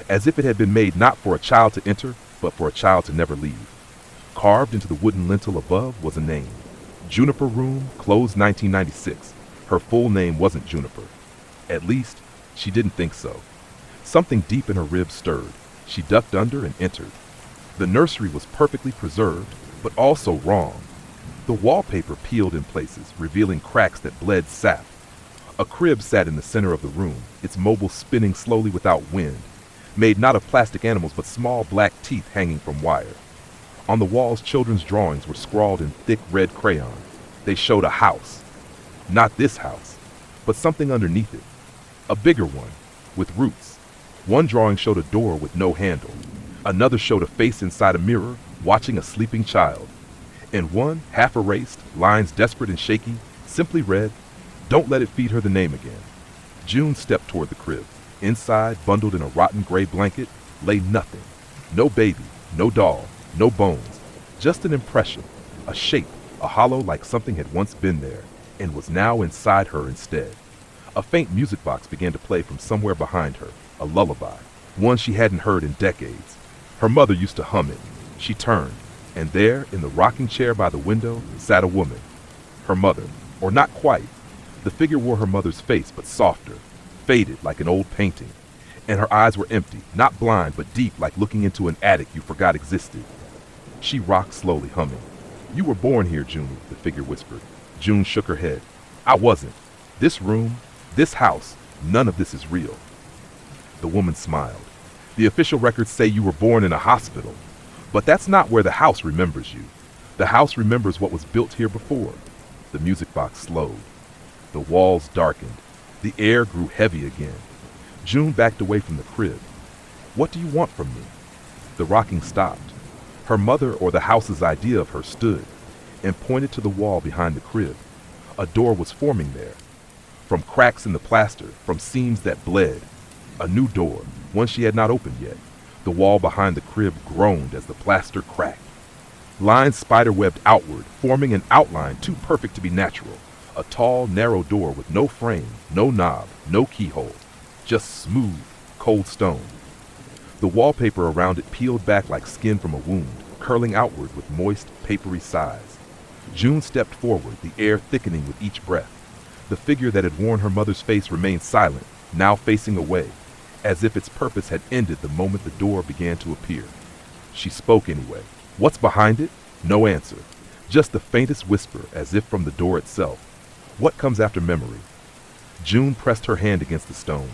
as if it had been made not for a child to enter, but for a child to never leave. Carved into the wooden lintel above was a name. Juniper Room, closed 1996. Her full name wasn't Juniper. At least, she didn't think so. Something deep in her ribs stirred. She ducked under and entered. The nursery was perfectly preserved, but also wrong. The wallpaper peeled in places, revealing cracks that bled sap. A crib sat in the center of the room, its mobile spinning slowly without wind, made not of plastic animals but small black teeth hanging from wire. On the walls, children's drawings were scrawled in thick red crayon. They showed a house. Not this house, but something underneath it. A bigger one, with roots. One drawing showed a door with no handle. Another showed a face inside a mirror, watching a sleeping child. And one, half erased, lines desperate and shaky, simply read, "Don't let it feed her the name again." June stepped toward the crib. Inside, bundled in a rotten gray blanket, lay nothing. No baby, no doll, no bones. Just an impression, a shape, a hollow like something had once been there, and was now inside her instead. A faint music box began to play from somewhere behind her, a lullaby, one she hadn't heard in decades. Her mother used to hum it. She turned, and there, in the rocking chair by the window, sat a woman. Her mother, or not quite. The figure wore her mother's face, but softer, faded like an old painting, and her eyes were empty, not blind, but deep, like looking into an attic you forgot existed. She rocked slowly, humming. "You were born here, Junie," the figure whispered. June shook her head. "I wasn't. This room, this house, none of this is real." The woman smiled. "The official records say you were born in a hospital, but that's not where the house remembers you. The house remembers what was built here before." The music box slowed. The walls darkened. The air grew heavy again. June backed away from the crib. "What do you want from me?" The rocking stopped. Her mother, or the house's idea of her, stood and pointed to the wall behind the crib. A door was forming there. From cracks in the plaster, from seams that bled. A new door, one she had not opened yet. The wall behind the crib groaned as the plaster cracked. Lines spiderwebbed outward, forming an outline too perfect to be natural. A tall, narrow door with no frame, no knob, no keyhole. Just smooth, cold stone. The wallpaper around it peeled back like skin from a wound, curling outward with moist, papery sighs. June stepped forward, the air thickening with each breath. The figure that had worn her mother's face remained silent, now facing away, as if its purpose had ended the moment the door began to appear. She spoke anyway. "What's behind it?" No answer. Just the faintest whisper, as if from the door itself. "What comes after memory?" June pressed her hand against the stone.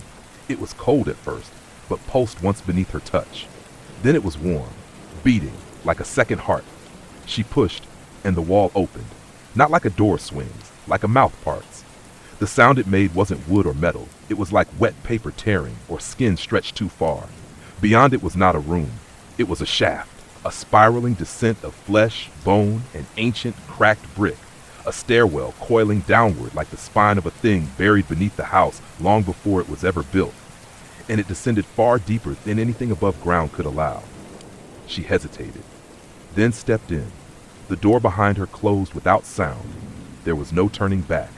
It was cold at first, but pulsed once beneath her touch. Then it was warm, beating, like a second heart. She pushed, and the wall opened. Not like a door swings, like a mouth parts. The sound it made wasn't wood or metal. It was like wet paper tearing, or skin stretched too far. Beyond it was not a room. It was a shaft, a spiraling descent of flesh, bone, and ancient, cracked brick. A stairwell coiling downward like the spine of a thing buried beneath the house long before it was ever built. And it descended far deeper than anything above ground could allow. She hesitated, then stepped in. The door behind her closed without sound. There was no turning back.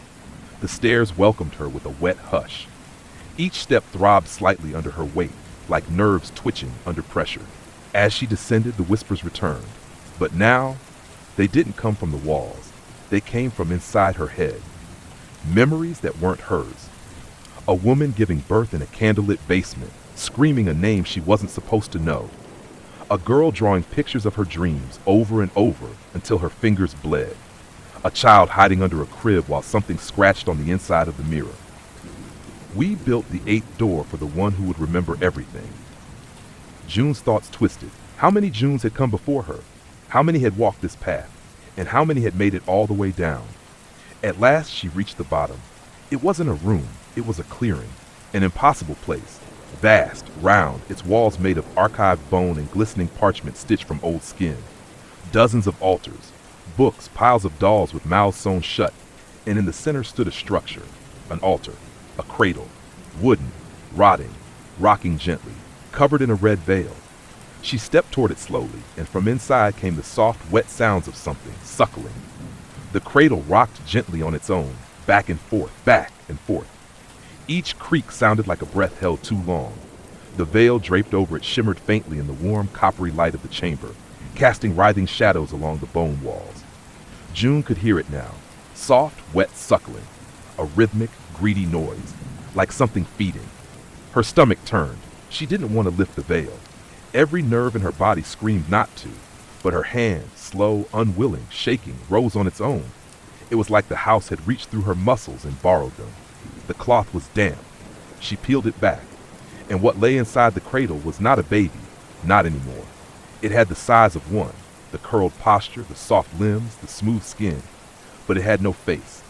The stairs welcomed her with a wet hush. Each step throbbed slightly under her weight, like nerves twitching under pressure. As she descended, the whispers returned. But now, they didn't come from the walls. They came from inside her head. Memories that weren't hers. A woman giving birth in a candlelit basement, screaming a name she wasn't supposed to know. A girl drawing pictures of her dreams over and over until her fingers bled. A child hiding under a crib while something scratched on the inside of the mirror. We built the 8th door for the one who would remember everything. June's thoughts twisted. How many Junes had come before her? How many had walked this path? And how many had made it all the way down? At last she reached the bottom. It wasn't a room, it was a clearing, an impossible place. Vast, round, its walls made of archived bone and glistening parchment stitched from old skin. Dozens of altars, books, piles of dolls with mouths sewn shut, and in the center stood a structure, an altar, a cradle, wooden, rotting, rocking gently, covered in a red veil. She stepped toward it slowly, and from inside came the soft, wet sounds of something, suckling. The cradle rocked gently on its own, back and forth, back and forth. Each creak sounded like a breath held too long. The veil draped over it shimmered faintly in the warm, coppery light of the chamber, casting writhing shadows along the bone walls. June could hear it now, soft, wet suckling, a rhythmic, greedy noise, like something feeding. Her stomach turned. She didn't want to lift the veil. Every nerve in her body screamed not to, but her hand, slow, unwilling, shaking, rose on its own. It was like the house had reached through her muscles and borrowed them. The cloth was damp. She peeled it back, and what lay inside the cradle was not a baby, not anymore. It had the size of one, the curled posture, the soft limbs, the smooth skin, but it had no face,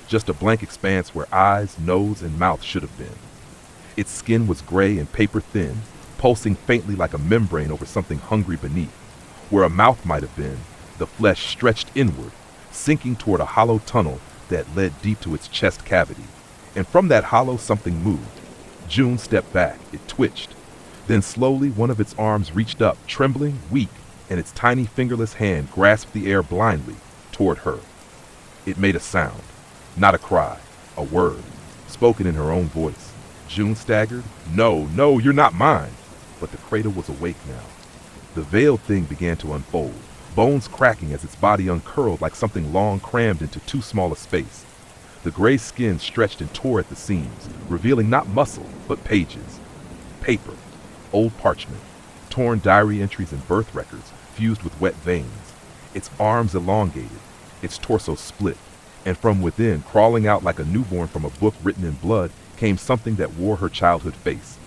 just a blank expanse where eyes, nose, and mouth should have been. Its skin was gray and paper thin, pulsing faintly like a membrane over something hungry beneath. Where a mouth might have been, the flesh stretched inward, sinking toward a hollow tunnel that led deep to its chest cavity. And from that hollow something moved. June stepped back. It twitched. Then slowly one of its arms reached up, trembling, weak, and its tiny fingerless hand grasped the air blindly toward her. It made a sound, not a cry, a word, spoken in her own voice. June staggered. "No, no, you're not mine." But the cradle was awake now. The veiled thing began to unfold, bones cracking as its body uncurled like something long crammed into too small a space. The gray skin stretched and tore at the seams, revealing not muscle, but pages. Paper, old parchment, torn diary entries and birth records fused with wet veins. Its arms elongated, its torso split, and from within, crawling out like a newborn from a book written in blood, came something that wore her childhood face.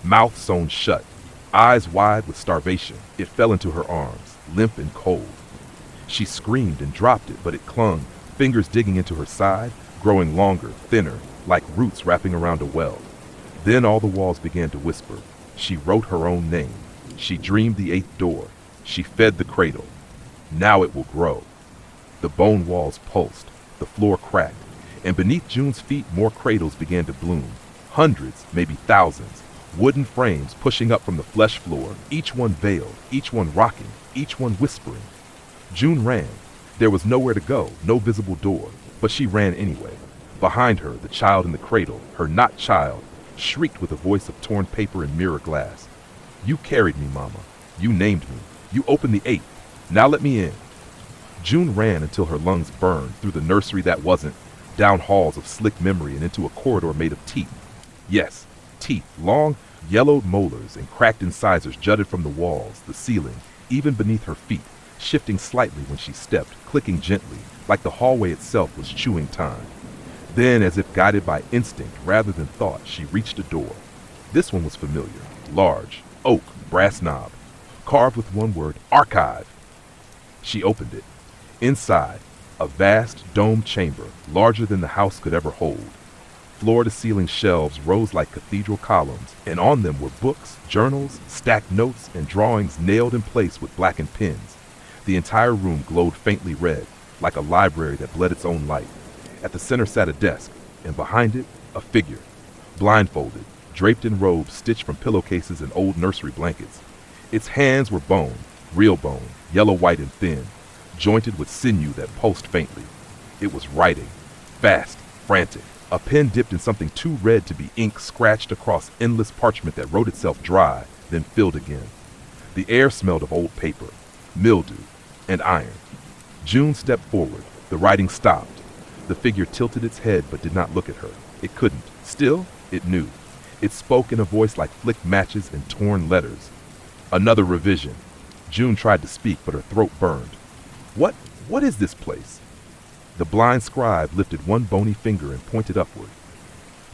Mouth sewn shut, eyes wide with starvation, it fell into her arms, limp and cold. She screamed and dropped it, but it clung, fingers digging into her side, growing longer, thinner, like roots wrapping around a well. Then all the walls began to whisper. She wrote her own name. She dreamed the 8th door. She fed the cradle. Now it will grow. The bone walls pulsed, the floor cracked, and beneath June's feet more cradles began to bloom. Hundreds, maybe thousands, wooden frames pushing up from the flesh floor, each one veiled, each one rocking, each one whispering. June ran. There was nowhere to go, no visible door, but she ran anyway. Behind her, the child in the cradle, her not child, shrieked with a voice of torn paper and mirror glass. You carried me, Mama. You named me. You opened the 8th. Now let me in. June ran until her lungs burned, through the nursery that wasn't, down halls of slick memory and into a corridor made of teeth. Yes, teeth, long, yellowed molars and cracked incisors jutted from the walls, the ceiling, even beneath her feet, shifting slightly when she stepped, clicking gently, like the hallway itself was chewing time. Then, as if guided by instinct rather than thought, she reached a door. This one was familiar, large, oak, brass knob, carved with one word, archive. She opened it. Inside, a vast, domed chamber, larger than the house could ever hold. Floor-to-ceiling shelves rose like cathedral columns, and on them were books, journals, stacked notes, and drawings nailed in place with blackened pens. The entire room glowed faintly red, like a library that bled its own light. At the center sat a desk, and behind it, a figure, blindfolded, draped in robes stitched from pillowcases and old nursery blankets. Its hands were bone, real bone, yellow-white and thin, jointed with sinew that pulsed faintly. It was writing, fast, frantic. A pen dipped in something too red to be ink scratched across endless parchment that wrote itself dry, then filled again. The air smelled of old paper, mildew, and iron. June stepped forward. The writing stopped. The figure tilted its head but did not look at her. It couldn't. Still, it knew. It spoke in a voice like flicked matches and torn letters. Another revision. June tried to speak, but her throat burned. What is this place? The blind scribe lifted one bony finger and pointed upward.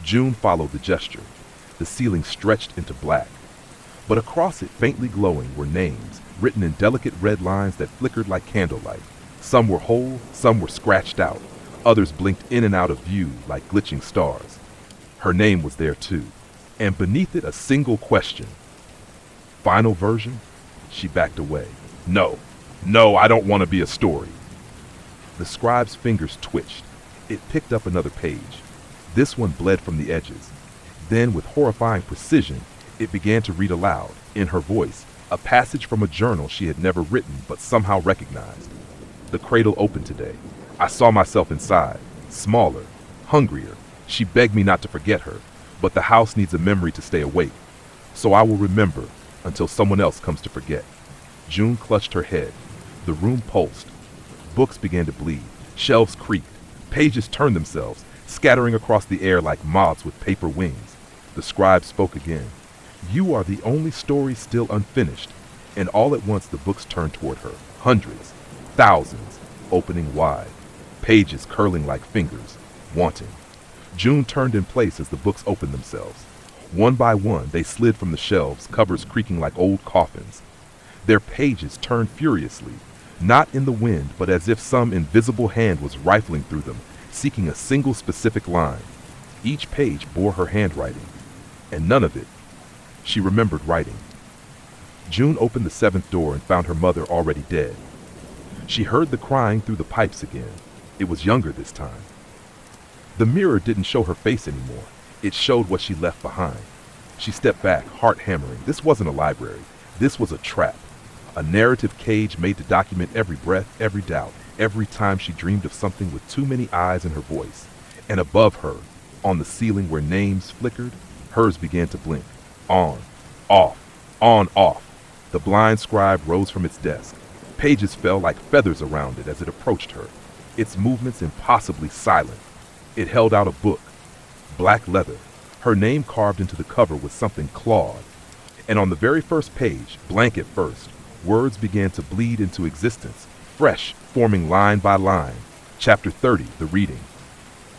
June followed the gesture. The ceiling stretched into black. But across it, faintly glowing, were names, written in delicate red lines that flickered like candlelight. Some were whole, some were scratched out. Others blinked in and out of view like glitching stars. Her name was there too, and beneath it a single question. Final version? She backed away. No, I don't want to be a story. The scribe's fingers twitched. It picked up another page. This one bled from the edges. Then, with horrifying precision, it began to read aloud, in her voice, a passage from a journal she had never written but somehow recognized. The cradle opened today. I saw myself inside, smaller, hungrier. She begged me not to forget her, but the house needs a memory to stay awake. So I will remember until someone else comes to forget. June clutched her head. The room pulsed. Books began to bleed. Shelves creaked. Pages turned themselves, scattering across the air like moths with paper wings. The scribe spoke again. You are the only story still unfinished. And all at once the books turned toward her. Hundreds, thousands, opening wide. Pages curling like fingers, wanting. June turned in place as the books opened themselves. One by one, they slid from the shelves, covers creaking like old coffins. Their pages turned furiously, not in the wind, but as if some invisible hand was rifling through them, seeking a single specific line. Each page bore her handwriting, and none of it. She remembered writing. June opened the 7th door and found her mother already dead. She heard the crying through the pipes again. It was younger this time. The mirror didn't show her face anymore. It showed what she left behind. She stepped back, heart hammering. This wasn't a library. This was a trap. A narrative cage made to document every breath, every doubt, every time she dreamed of something with too many eyes in her voice. And above her, on the ceiling where names flickered, hers began to blink. On, off, on, off. The blind scribe rose from its desk. Pages fell like feathers around it as it approached her, its movements impossibly silent. It held out a book, black leather, her name carved into the cover with something clawed. And on the very first page, blank at first, words began to bleed into existence, fresh, forming line by line. Chapter 30, the reading.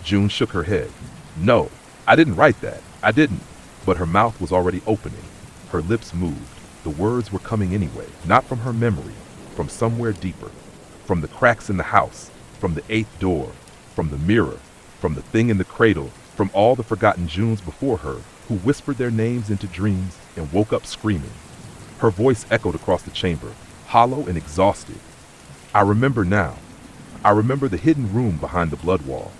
June shook her head. No, I didn't write that. I didn't. But her mouth was already opening. Her lips moved. The words were coming anyway, not from her memory, from somewhere deeper. From the cracks in the house, from the eighth door, from the mirror, from the thing in the cradle, from all the forgotten Junes before her, who whispered their names into dreams and woke up screaming. Her voice echoed across the chamber, hollow and exhausted. I remember now. I remember the hidden room behind the blood wall.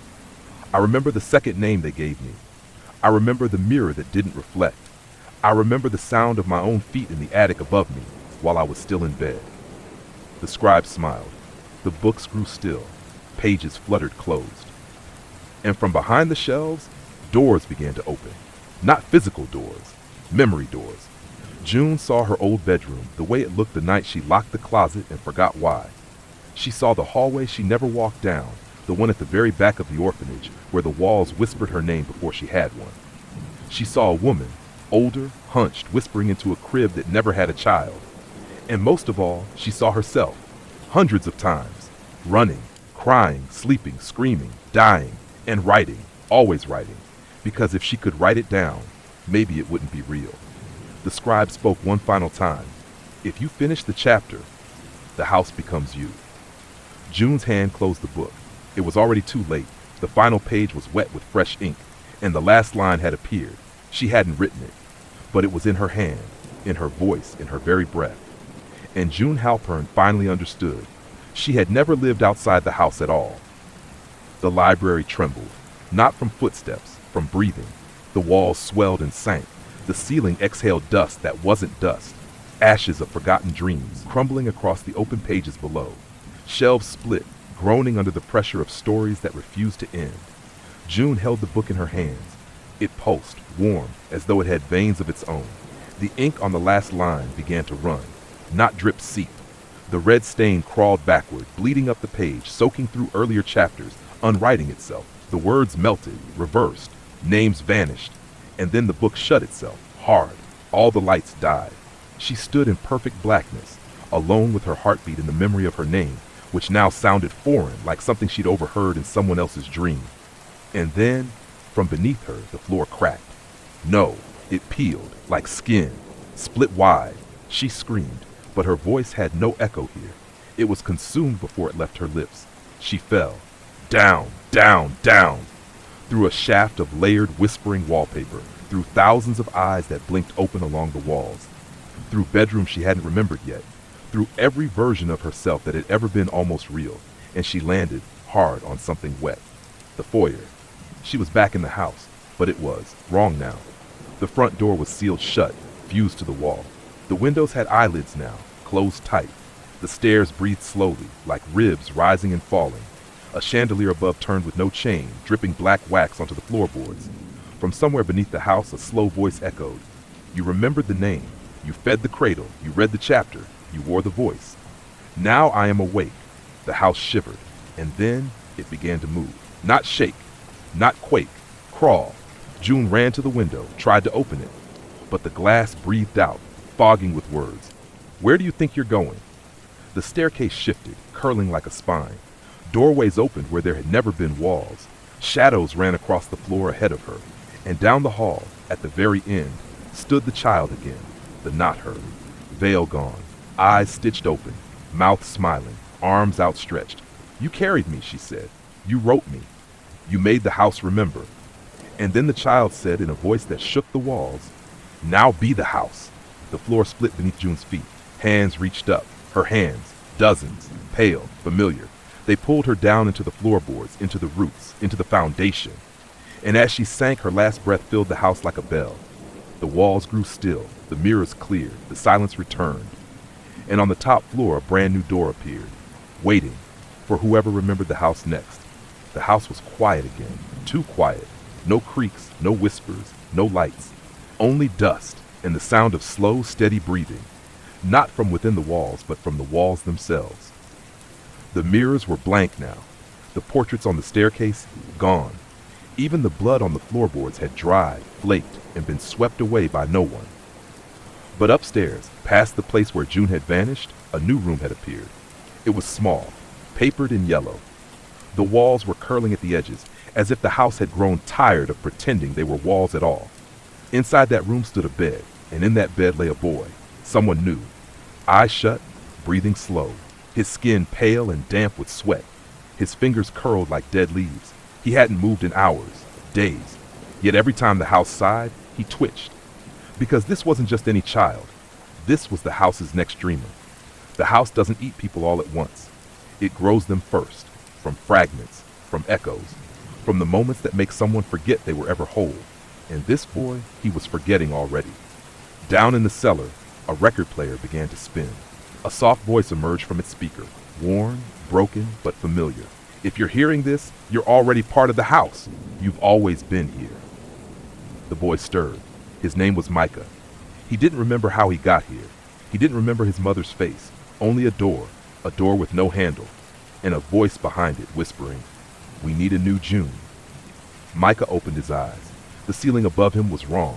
I remember the second name they gave me. I remember the mirror that didn't reflect. I remember the sound of my own feet in the attic above me while I was still in bed. The scribe smiled. The books grew still. Pages fluttered closed. And from behind the shelves, doors began to open. Not physical doors, memory doors. June saw her old bedroom, the way it looked the night she locked the closet and forgot why. She saw the hallway she never walked down, the one at the very back of the orphanage, where the walls whispered her name before she had one. She saw a woman, older, hunched, whispering into a crib that never had a child. And most of all, she saw herself, hundreds of times, running, crying, sleeping, screaming, dying, and writing, always writing, because if she could write it down, maybe it wouldn't be real. The scribe spoke one final time. If you finish the chapter, the house becomes you. June's hand closed the book. It was already too late. The final page was wet with fresh ink, and the last line had appeared. She hadn't written it, but it was in her hand, in her voice, in her very breath. And June Halpern finally understood. She had never lived outside the house at all. The library trembled, not from footsteps, from breathing. The walls swelled and sank. The ceiling exhaled dust that wasn't dust, ashes of forgotten dreams crumbling across the open pages below. Shelves split, groaning under the pressure of stories that refused to end. June held the book in her hands. It pulsed, warm, as though it had veins of its own. The ink on the last line began to run, not drip seep. The red stain crawled backward, bleeding up the page, soaking through earlier chapters, unwriting itself. The words melted, reversed, names vanished, and then the book shut itself, hard. All the lights died. She stood in perfect blackness, alone with her heartbeat in the memory of her name, which now sounded foreign, like something she'd overheard in someone else's dream. And then, from beneath her, the floor cracked. No, it peeled, like skin, split wide. She screamed, but her voice had no echo here. It was consumed before it left her lips. She fell, down, down, down, through a shaft of layered, whispering wallpaper, through thousands of eyes that blinked open along the walls, through bedrooms she hadn't remembered yet, through every version of herself that had ever been almost real, and she landed hard on something wet. The foyer. She was back in the house, but it was wrong now. The front door was sealed shut, fused to the wall. The windows had eyelids now, closed tight. The stairs breathed slowly, like ribs rising and falling. A chandelier above turned with no chain, dripping black wax onto the floorboards. From somewhere beneath the house, a slow voice echoed. You remembered the name. You fed the cradle. You read the chapter. You wore the voice. Now I am awake. The house shivered, and then it began to move. Not shake, not quake, crawl. June ran to the window, tried to open it, but the glass breathed out, fogging with words. Where do you think you're going? The staircase shifted, curling like a spine. Doorways opened where there had never been walls. Shadows ran across the floor ahead of her, and down the hall, at the very end, stood the child again, the not her. Veil gone, eyes stitched open, mouth smiling, arms outstretched. You carried me, she said. You wrote me. You made the house remember. And then the child said in a voice that shook the walls, now be the house. The floor split beneath June's feet. Hands reached up, her hands, dozens, pale, familiar. They pulled her down into the floorboards, into the roots, into the foundation. And as she sank, her last breath filled the house like a bell. The walls grew still, the mirrors cleared, the silence returned. And on the top floor, a brand new door appeared, waiting for whoever remembered the house next. The house was quiet again, too quiet. No creaks, no whispers, no lights. Only dust and the sound of slow, steady breathing. Not from within the walls, but from the walls themselves. The mirrors were blank now. The portraits on the staircase, gone. Even the blood on the floorboards had dried, flaked, and been swept away by no one. But upstairs, past the place where June had vanished, a new room had appeared. It was small, papered in yellow. The walls were curling at the edges, as if the house had grown tired of pretending they were walls at all. Inside that room stood a bed, and in that bed lay a boy, someone new. Eyes shut, breathing slow, his skin pale and damp with sweat, his fingers curled like dead leaves. He hadn't moved in hours, days. Yet every time the house sighed, he twitched. Because this wasn't just any child. This was the house's next dreamer. The house doesn't eat people all at once. It grows them first, from fragments, from echoes, from the moments that make someone forget they were ever whole. And this boy, he was forgetting already. Down in the cellar, a record player began to spin. A soft voice emerged from its speaker, worn, broken, but familiar. If you're hearing this, you're already part of the house. You've always been here. The boy stirred. His name was Micah. He didn't remember how he got here. He didn't remember his mother's face. Only a door with no handle, and a voice behind it whispering, "We need a new June." Micah opened his eyes. The ceiling above him was wrong.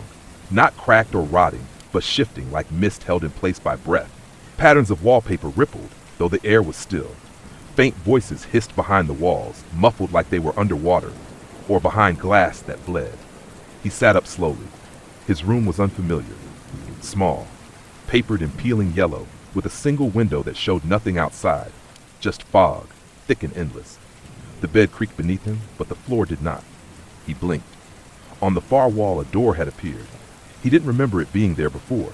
Not cracked or rotting, but shifting like mist held in place by breath. Patterns of wallpaper rippled, though the air was still. Faint voices hissed behind the walls, muffled like they were underwater, or behind glass that bled. He sat up slowly. His room was unfamiliar. Small, papered in peeling yellow, with a single window that showed nothing outside. Just fog, thick and endless. The bed creaked beneath him, but the floor did not. He blinked. On the far wall, a door had appeared. He didn't remember it being there before.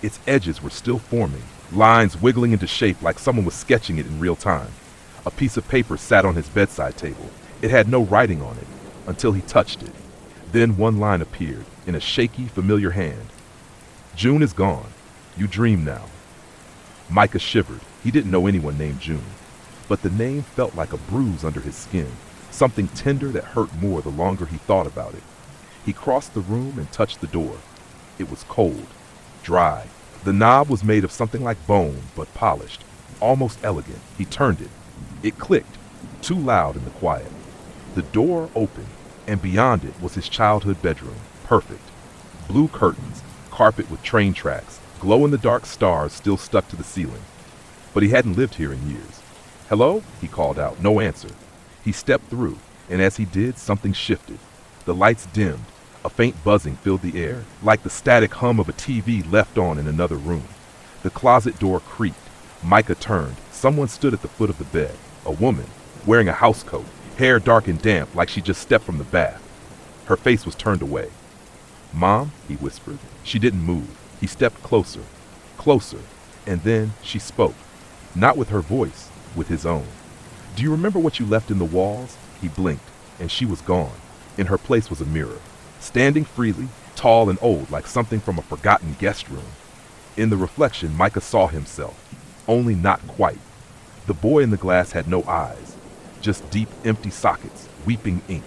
Its edges were still forming, lines wiggling into shape like someone was sketching it in real time. A piece of paper sat on his bedside table. It had no writing on it, until he touched it. Then one line appeared, in a shaky, familiar hand. "June is gone. You dream now." Micah shivered. He didn't know anyone named June. But the name felt like a bruise under his skin, something tender that hurt more the longer he thought about it. He crossed the room and touched the door. It was cold, dry. The knob was made of something like bone, but polished, almost elegant. He turned it. It clicked, too loud in the quiet. The door opened, and beyond it was his childhood bedroom, perfect. Blue curtains, carpet with train tracks, glow-in-the-dark stars still stuck to the ceiling. But he hadn't lived here in years. "Hello?" he called out. No answer. He stepped through, and as he did, something shifted. The lights dimmed. A faint buzzing filled the air, like the static hum of a TV left on in another room. The closet door creaked. Micah turned. Someone stood at the foot of the bed. A woman, wearing a housecoat, hair dark and damp like she just stepped from the bath. Her face was turned away. "Mom," he whispered. She didn't move. He stepped closer, closer, and then she spoke. Not with her voice, with his own. "Do you remember what you left in the walls?" He blinked, and she was gone. In her place was a mirror, standing freely, tall and old like something from a forgotten guest room. In the reflection, Micah saw himself, only not quite. The boy in the glass had no eyes, just deep, empty sockets, weeping ink.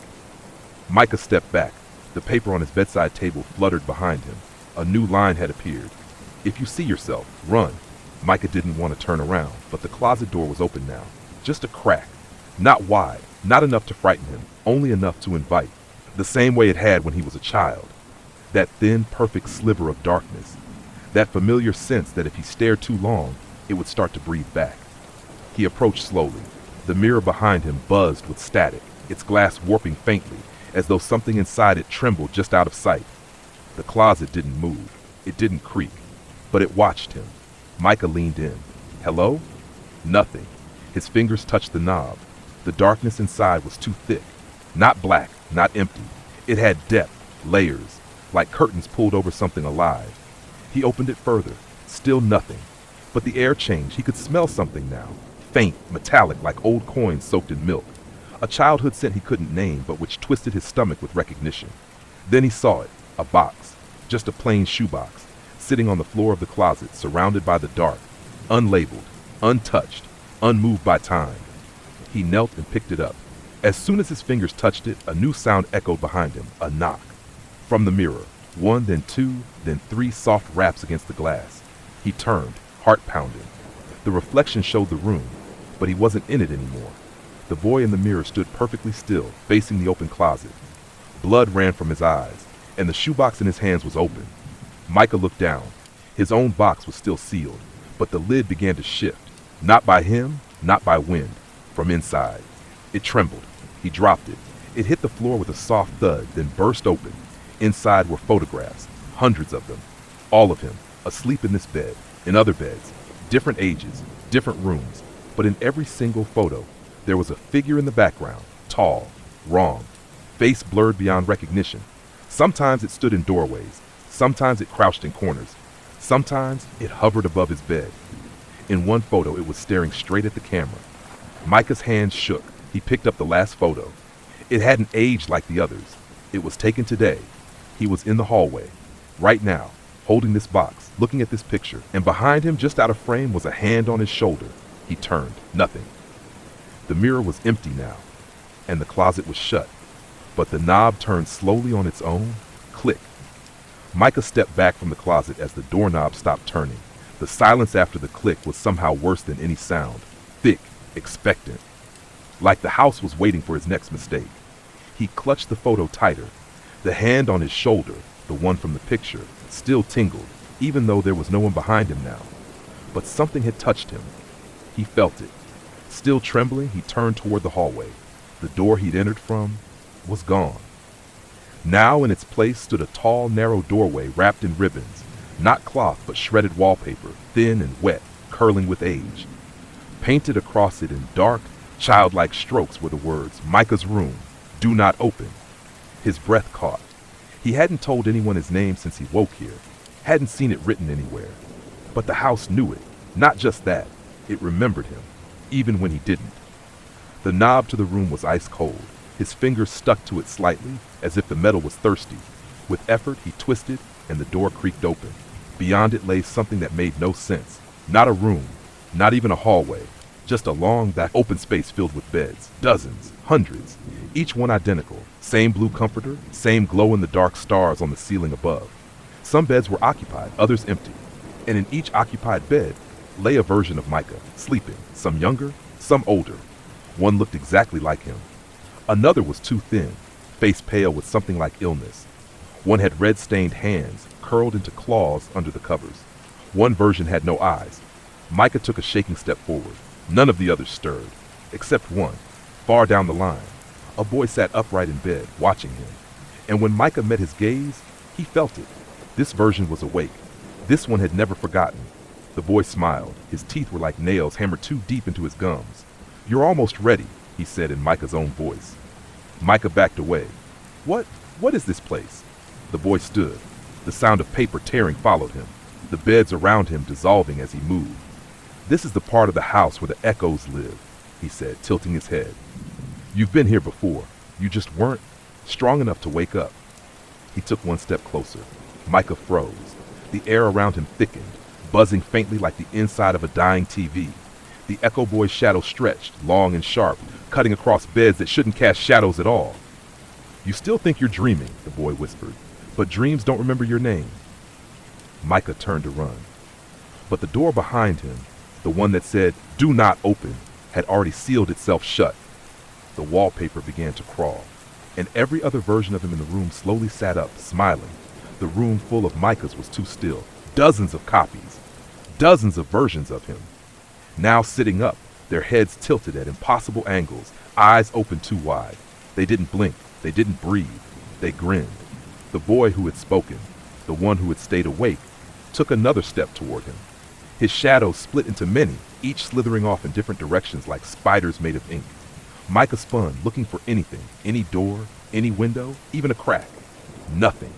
Micah stepped back. The paper on his bedside table fluttered behind him. A new line had appeared. "If you see yourself, run." Micah didn't want to turn around, but the closet door was open now. Just a crack. Not wide, not enough to frighten him, only enough to invite. The same way it had when he was a child. That thin, perfect sliver of darkness. That familiar sense that if he stared too long, it would start to breathe back. He approached slowly. The mirror behind him buzzed with static, its glass warping faintly, as though something inside it trembled just out of sight. The closet didn't move. It didn't creak. But it watched him. Micah leaned in. "Hello?" Nothing. His fingers touched the knob. The darkness inside was too thick. Not black, not empty. It had depth, layers, like curtains pulled over something alive. He opened it further. Still nothing. But the air changed. He could smell something now. Faint, metallic, like old coins soaked in milk. A childhood scent he couldn't name, but which twisted his stomach with recognition. Then he saw it. A box. Just a plain shoebox. Sitting on the floor of the closet, surrounded by the dark. Unlabeled. Untouched. Unmoved by time. He knelt and picked it up. As soon as his fingers touched it, a new sound echoed behind him. A knock. From the mirror. One, then two, then three soft raps against the glass. He turned, heart pounding. The reflection showed the room, but he wasn't in it anymore. The boy in the mirror stood perfectly still, facing the open closet. Blood ran from his eyes, and the shoebox in his hands was open. Micah looked down. His own box was still sealed, but the lid began to shift. Not by him, not by wind. From inside. It trembled. He dropped it. It hit the floor with a soft thud, then burst open. Inside were photographs, hundreds of them. All of him, asleep in this bed, in other beds, different ages, different rooms. But in every single photo, there was a figure in the background, tall, wrong, face blurred beyond recognition. Sometimes it stood in doorways. Sometimes it crouched in corners. Sometimes it hovered above his bed. In one photo, it was staring straight at the camera. Micah's hands shook. He picked up the last photo. It hadn't aged like the others. It was taken today. He was in the hallway, right now, holding this box, looking at this picture, and behind him, just out of frame, was a hand on his shoulder. He turned. Nothing. The mirror was empty now, and the closet was shut. But the knob turned slowly on its own. Click. Micah stepped back from the closet as the doorknob stopped turning. The silence after the click was somehow worse than any sound. Thick, expectant. Like the house was waiting for his next mistake. He clutched the photo tighter. The hand on his shoulder, the one from the picture, still tingled, even though there was no one behind him now. But something had touched him. He felt it. Still trembling, he turned toward the hallway. The door he'd entered from was gone. Now in its place stood a tall, narrow doorway wrapped in ribbons. Not cloth, but shredded wallpaper, thin and wet, curling with age. Painted across it in dark, childlike strokes were the words, "Micah's room, do not open." His breath caught. He hadn't told anyone his name since he woke here, hadn't seen it written anywhere. But the house knew it. Not just that, it remembered him, even when he didn't. The knob to the room was ice cold. His fingers stuck to it slightly, as if the metal was thirsty. With effort, he twisted, and the door creaked open. Beyond it lay something that made no sense. Not a room, not even a hallway, just a long back open space filled with beds. Dozens, hundreds, each one identical. Same blue comforter, same glow-in-the-dark stars on the ceiling above. Some beds were occupied, others empty. And in each occupied bed lay a version of Micah, sleeping, some younger, some older. One looked exactly like him. Another was too thin, face pale with something like illness. One had red-stained hands, curled into claws under the covers. One version had no eyes. Micah took a shaking step forward. None of the others stirred, except one, far down the line. A boy sat upright in bed, watching him. And when Micah met his gaze, he felt it. This version was awake. This one had never forgotten. The boy smiled. His teeth were like nails hammered too deep into his gums. "You're almost ready," he said in Micah's own voice. Micah backed away. What is this place?" The boy stood. The sound of paper tearing followed him, the beds around him dissolving as he moved. "This is the part of the house where the echoes live," he said, tilting his head. "You've been here before. You just weren't strong enough to wake up." He took one step closer. Micah froze. The air around him thickened, buzzing faintly like the inside of a dying TV. The Echo Boy's shadow stretched, long and sharp, cutting across beds that shouldn't cast shadows at all. "You still think you're dreaming," the boy whispered, "but dreams don't remember your name." Micah turned to run. But the door behind him, the one that said, "Do not open," had already sealed itself shut. The wallpaper began to crawl, and every other version of him in the room slowly sat up, smiling. The room full of Micahs was too still. Dozens of copies. Dozens of versions of him. Now sitting up, their heads tilted at impossible angles, eyes open too wide. They didn't blink. They didn't breathe. They grinned. The boy who had spoken, the one who had stayed awake, took another step toward him. His shadows split into many, each slithering off in different directions like spiders made of ink. Micah spun, looking for anything, any door, any window, even a crack. Nothing.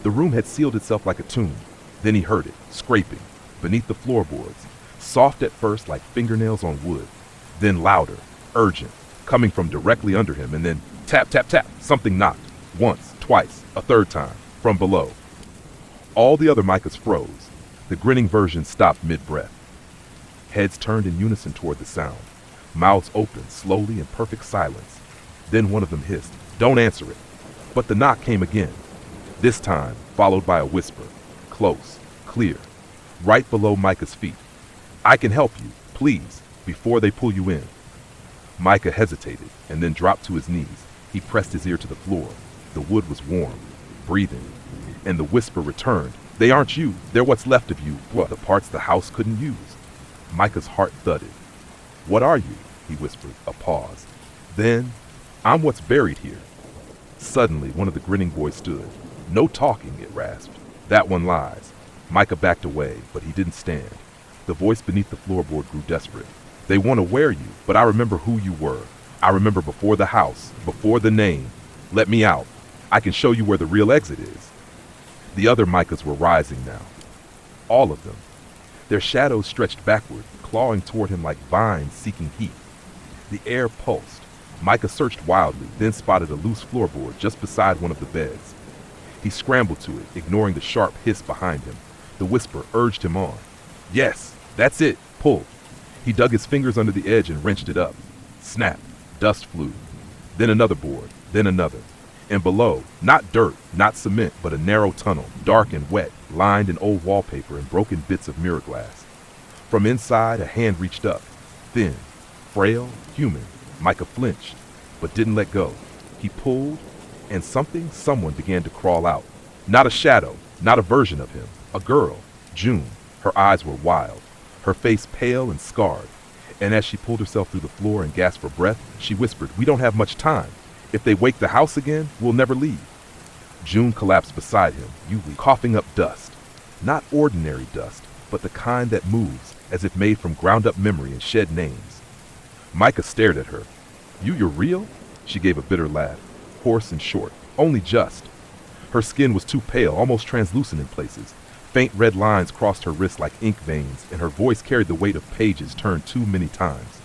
The room had sealed itself like a tomb. Then he heard it, scraping, beneath the floorboards, soft at first like fingernails on wood, then louder, urgent, coming from directly under him, and then tap, tap, tap, something knocked, once, twice, a third time, from below. All the other Micahs froze. The grinning version stopped mid-breath. Heads turned in unison toward the sound, mouths open, slowly in perfect silence. Then one of them hissed, "Don't answer it." But the knock came again, this time followed by a whisper, close, clear, right below Micah's feet. "I can help you, please, before they pull you in." Micah hesitated and then dropped to his knees. He pressed his ear to the floor. The wood was warm, breathing, and the whisper returned. They aren't you. They're what's left of you. What? The parts the house couldn't use. Micah's heart thudded. What are you? He whispered. A pause. Then, I'm what's buried here. Suddenly, one of the grinning boys stood. No talking, it rasped. That one lies. Micah backed away, but he didn't stand. The voice beneath the floorboard grew desperate. They want to wear you, but I remember who you were. I remember before the house, before the name. Let me out. I can show you where the real exit is. The other Micahs were rising now. All of them. Their shadows stretched backward, clawing toward him like vines seeking heat. The air pulsed. Micah searched wildly, then spotted a loose floorboard just beside one of the beds. He scrambled to it, ignoring the sharp hiss behind him. The whisper urged him on. Yes, that's it. Pull. He dug his fingers under the edge and wrenched it up. Snap. Dust flew. Then another board, then another. And below, not dirt, not cement, but a narrow tunnel, dark and wet, lined in old wallpaper and broken bits of mirror glass. From inside, a hand reached up. Thin, frail, human. Micah flinched, but didn't let go. He pulled, and someone began to crawl out. Not a shadow, not a version of him. A girl, June. Her eyes were wild, her face pale and scarred. And as she pulled herself through the floor and gasped for breath, she whispered, "We don't have much time. If they wake the house again, we'll never leave." June collapsed beside him, coughing up dust. Not ordinary dust, but the kind that moves, as if made from ground-up memory and shed names. Micah stared at her. You're real?" She gave a bitter laugh, hoarse and short, only just. Her skin was too pale, almost translucent in places. Faint red lines crossed her wrists like ink veins, and her voice carried the weight of pages turned too many times.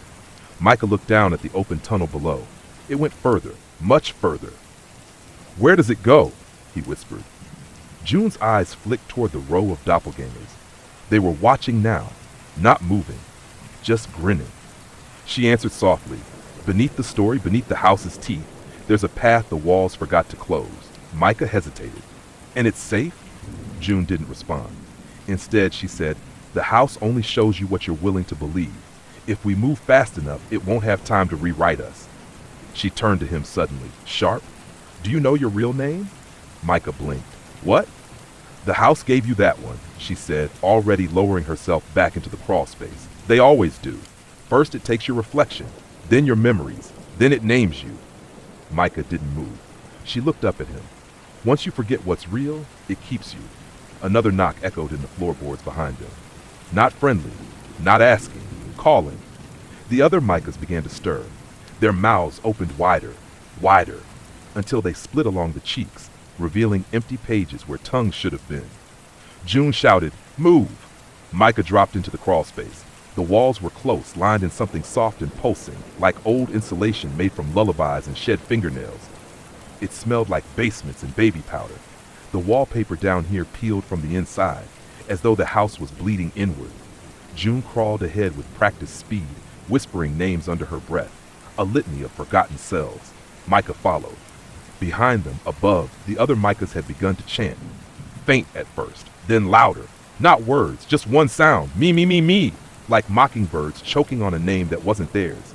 Micah looked down at the open tunnel below. It went further, much further. "Where does it go?" he whispered. June's eyes flicked toward the row of doppelgangers. They were watching now, not moving, just grinning. She answered softly, "Beneath the story, beneath the house's teeth, there's a path the walls forgot to close." Micah hesitated. "And it's safe?" June didn't respond. Instead, she said, "The house only shows you what you're willing to believe. If we move fast enough, it won't have time to rewrite us." She turned to him suddenly, sharp. "Do you know your real name?" Micah blinked. "What?" "The house gave you that one," she said, already lowering herself back into the crawl space. "They always do. First it takes your reflection, then your memories, then it names you." Micah didn't move. She looked up at him. "Once you forget what's real, it keeps you." Another knock echoed in the floorboards behind them. Not friendly, not asking, calling. The other Micahs began to stir. Their mouths opened wider, wider, until they split along the cheeks, revealing empty pages where tongues should have been. June shouted, "Move!" Micah dropped into the crawl space. The walls were close, lined in something soft and pulsing, like old insulation made from lullabies and shed fingernails. It smelled like basements and baby powder. The wallpaper down here peeled from the inside, as though the house was bleeding inward. June crawled ahead with practiced speed, whispering names under her breath, a litany of forgotten cells. Micah followed. Behind them, above, the other Micahs had begun to chant. Faint at first, then louder. Not words, just one sound, me, me, me, me, like mockingbirds choking on a name that wasn't theirs.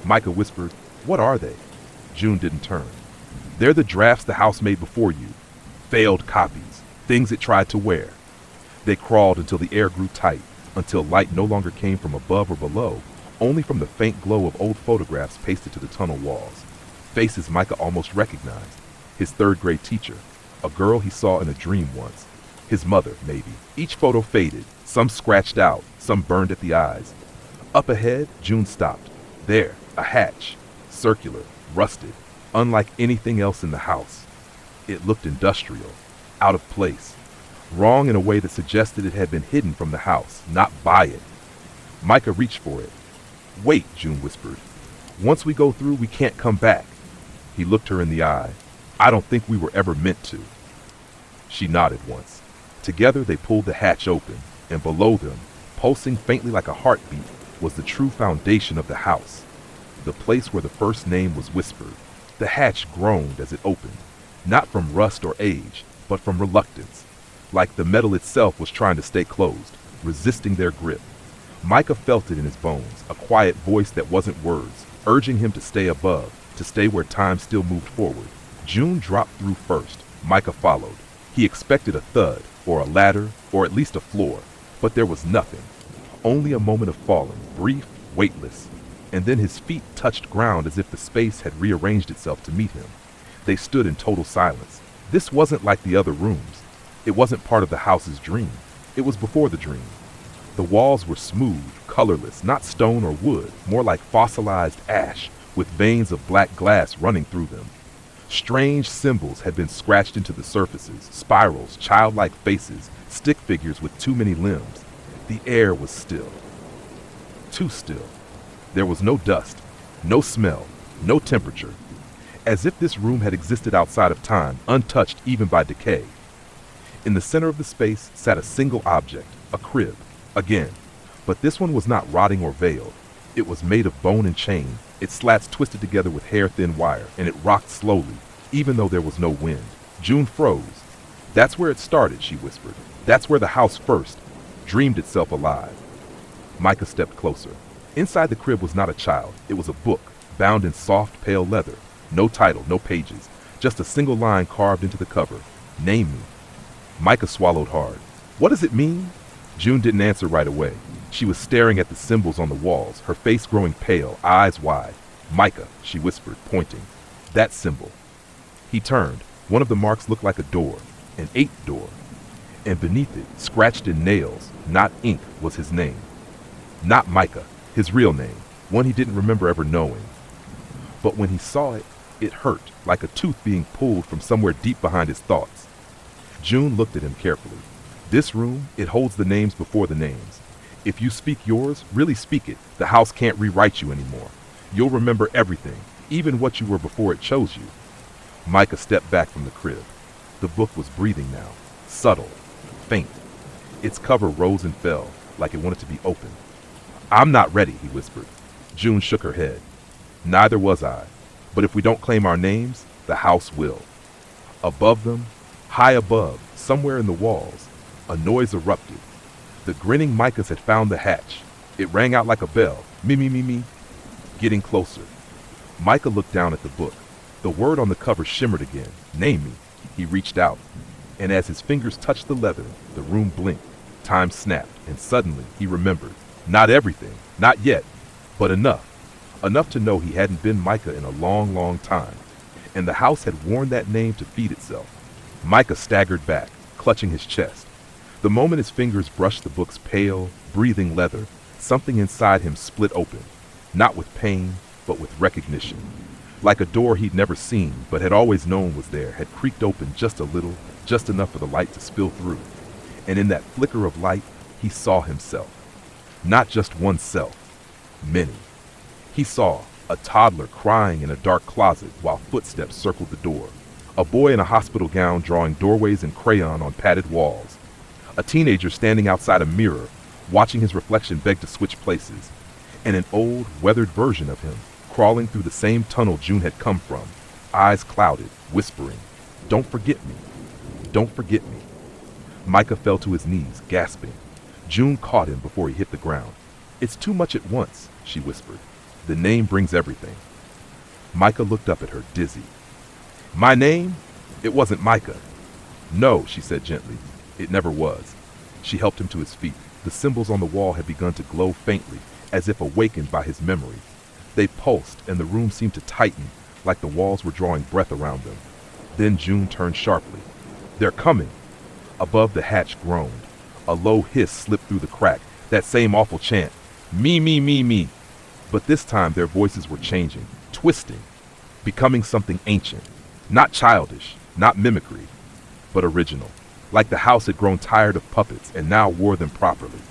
Micah whispered, "What are they?" June didn't turn. "They're the drafts the house made before you. Failed copies, things it tried to wear." They crawled until the air grew tight, until light no longer came from above or below, only from the faint glow of old photographs pasted to the tunnel walls. Faces Micah almost recognized. His third-grade teacher, a girl he saw in a dream once. His mother, maybe. Each photo faded, some scratched out, some burned at the eyes. Up ahead, June stopped. There, a hatch, circular, rusted, unlike anything else in the house. It looked industrial, out of place, wrong in a way that suggested it had been hidden from the house, not by it. Micah reached for it. "Wait," June whispered. "Once we go through, we can't come back." He looked her in the eye. "I don't think we were ever meant to." She nodded once. Together they pulled the hatch open, and below them, pulsing faintly like a heartbeat, was the true foundation of the house, the place where the first name was whispered. The hatch groaned as it opened, not from rust or age, but from reluctance, like the metal itself was trying to stay closed, resisting their grip. Micah felt it in his bones, a quiet voice that wasn't words, urging him to stay above, to stay where time still moved forward. June dropped through first. Micah followed. He expected a thud, or a ladder, or at least a floor, but there was nothing. Only a moment of falling, brief, weightless, and then his feet touched ground as if the space had rearranged itself to meet him. They stood in total silence. This wasn't like the other rooms. It wasn't part of the house's dream. It was before the dream. The walls were smooth, colorless, not stone or wood, more like fossilized ash, with veins of black glass running through them. Strange symbols had been scratched into the surfaces, spirals, childlike faces, stick figures with too many limbs. The air was still. Too still. There was no dust, no smell, no temperature. As if this room had existed outside of time, untouched even by decay. In the center of the space sat a single object, a crib, again. But this one was not rotting or veiled. It was made of bone and chain, its slats twisted together with hair-thin wire, and it rocked slowly, even though there was no wind. June froze. That's where it started, she whispered. That's where the house first dreamed itself alive. Micah stepped closer. Inside the crib was not a child. It was a book, bound in soft, pale leather. No title, no pages. Just a single line carved into the cover. Name me. Micah swallowed hard. What does it mean? June didn't answer right away. She was staring at the symbols on the walls, her face growing pale, eyes wide. Micah, she whispered, pointing. That symbol. He turned. One of the marks looked like a door, an 8th door. And beneath it, scratched in nails, not ink, was his name. Not Micah, his real name, one he didn't remember ever knowing. But when he saw it, it hurt, like a tooth being pulled from somewhere deep behind his thoughts. June looked at him carefully. This room, it holds the names before the names. If you speak yours, really speak it, the house can't rewrite you anymore. You'll remember everything, even what you were before it chose you. Micah stepped back from the crib. The book was breathing now, subtle, faint. Its cover rose and fell, like it wanted to be opened. I'm not ready, he whispered. June shook her head. Neither was I. But if we don't claim our names, the house will. Above them, high above, somewhere in the walls, a noise erupted. The grinning Micahs had found the hatch. It rang out like a bell. Me, me, me, me. Getting closer. Micah looked down at the book. The word on the cover shimmered again. Name me. He reached out. And as his fingers touched the leather, the room blinked. Time snapped, and suddenly he remembered. Not everything, not yet, but enough. Enough to know he hadn't been Micah in a long, long time. And the house had worn that name to feed itself. Micah staggered back, clutching his chest. The moment his fingers brushed the book's pale, breathing leather, something inside him split open. Not with pain, but with recognition. Like a door he'd never seen, but had always known was there, had creaked open just a little, just enough for the light to spill through. And in that flicker of light, he saw himself. Not just one self, many. He saw a toddler crying in a dark closet while footsteps circled the door. A boy in a hospital gown drawing doorways in crayon on padded walls. A teenager standing outside a mirror, watching his reflection beg to switch places. And an old, weathered version of him, crawling through the same tunnel June had come from, eyes clouded, whispering, "Don't forget me. Don't forget me." Micah fell to his knees, gasping. June caught him before he hit the ground. "It's too much at once," she whispered. "The name brings everything." Micah looked up at her, dizzy. "My name? It wasn't Micah." "No," she said gently. "It never was." She helped him to his feet. The symbols on the wall had begun to glow faintly, as if awakened by his memory. They pulsed, and the room seemed to tighten, like the walls were drawing breath around them. Then June turned sharply. "They're coming!" Above the hatch groaned. A low hiss slipped through the crack, that same awful chant, "Me, me, me, me." But this time their voices were changing, twisting, becoming something ancient. Not childish, not mimicry, but original. Like the house had grown tired of puppets and now wore them properly.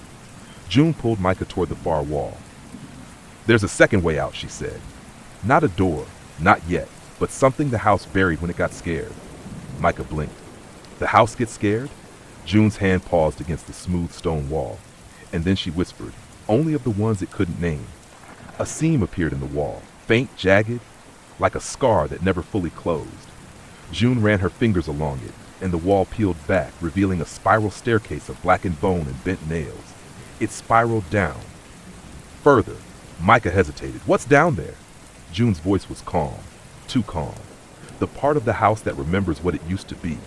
June pulled Micah toward the far wall. "There's a second way out," she said. Not a door, not yet, but something the house buried when it got scared. Micah blinked. "The house gets scared?" June's hand paused against the smooth stone wall, and then she whispered, "Only of the ones it couldn't name." A seam appeared in the wall, faint, jagged, like a scar that never fully closed. June ran her fingers along it, and the wall peeled back, revealing a spiral staircase of blackened bone and bent nails. It spiraled down. Further. Micah hesitated. "What's down there?" June's voice was calm, too calm. the part of the house that remembers what it used to be.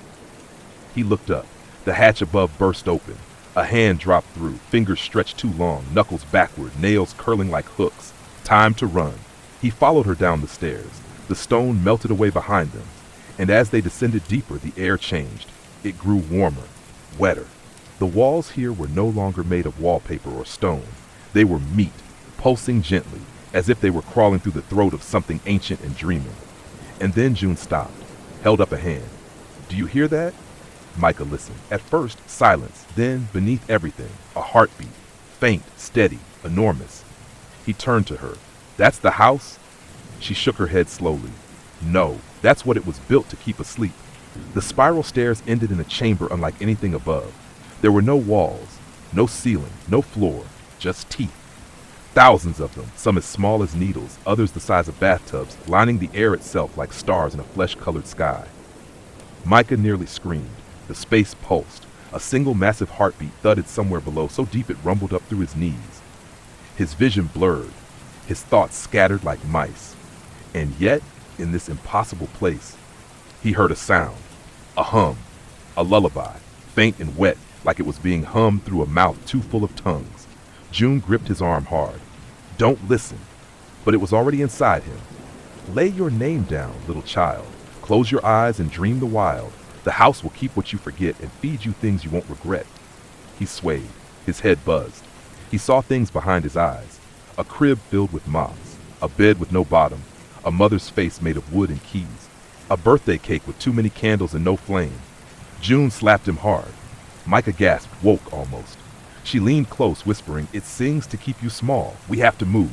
He looked up. The hatch above burst open. A hand dropped through, fingers stretched too long, knuckles backward, nails curling like hooks. Time to run. He followed her down the stairs. The stone melted away behind them, and as they descended deeper, the air changed. It grew warmer, wetter. The walls here were no longer made of wallpaper or stone. They were meat, pulsing gently, as if they were crawling through the throat of something ancient and dreaming. And then June stopped, held up a hand. "Do you hear that?" Micah listened. At first, silence. Then, beneath everything, a heartbeat. Faint, steady, enormous. He turned to her. "That's the house?" She shook her head slowly. "No, that's what it was built to keep asleep." The spiral stairs ended in a chamber unlike anything above. There were no walls, no ceiling, no floor, just teeth. Thousands of them, some as small as needles, others the size of bathtubs, lining the air itself like stars in a flesh-colored sky. Micah nearly screamed. The space pulsed. A single massive heartbeat thudded somewhere below, so deep it rumbled up through his knees. His vision blurred, his thoughts scattered like mice. And yet, in this impossible place, he heard a sound, a hum, a lullaby, faint and wet, like it was being hummed through a mouth too full of tongues. June gripped his arm hard. "Don't listen." But it was already inside him. "Lay your name down, little child. Close your eyes and dream the wild. The house will keep what you forget and feed you things you won't regret." He swayed. His head buzzed. He saw things behind his eyes. A crib filled with moths. A bed with no bottom. A mother's face made of wood and keys. A birthday cake with too many candles and no flame. June slapped him hard. Micah gasped, woke almost. She leaned close, whispering, "It sings to keep you small. We have to move."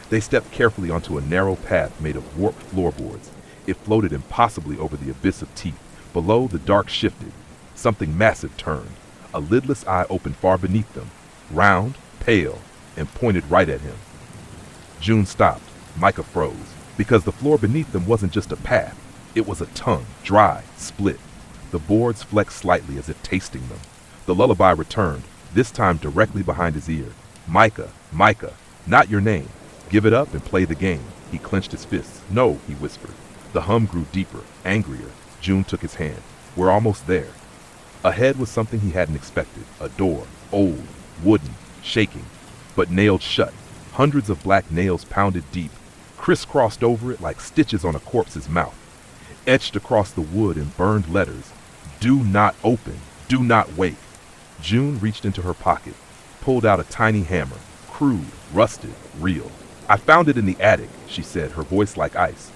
They stepped carefully onto a narrow path made of warped floorboards. It floated impossibly over the abyss of teeth. Below, the dark shifted. Something massive turned. A lidless eye opened far beneath them, round, pale, and pointed right at him. June stopped. Micah froze, because the floor beneath them wasn't just a path. It was a tongue, dry, split. The boards flexed slightly as if tasting them. The lullaby returned, this time directly behind his ear. "Micah, Micah, not your name. Give it up and play the game." He clenched his fists. "No," he whispered. The hum grew deeper, angrier. June took his hand. "We're almost there." Ahead was something he hadn't expected. A door, old, wooden, shaking, but nailed shut. Hundreds of black nails pounded deep, crisscrossed over it like stitches on a corpse's mouth. Etched across the wood in burned letters, "Do not open, do not wake." June reached into her pocket, pulled out a tiny hammer, crude, rusted, real. "I found it in the attic," she said, her voice like ice.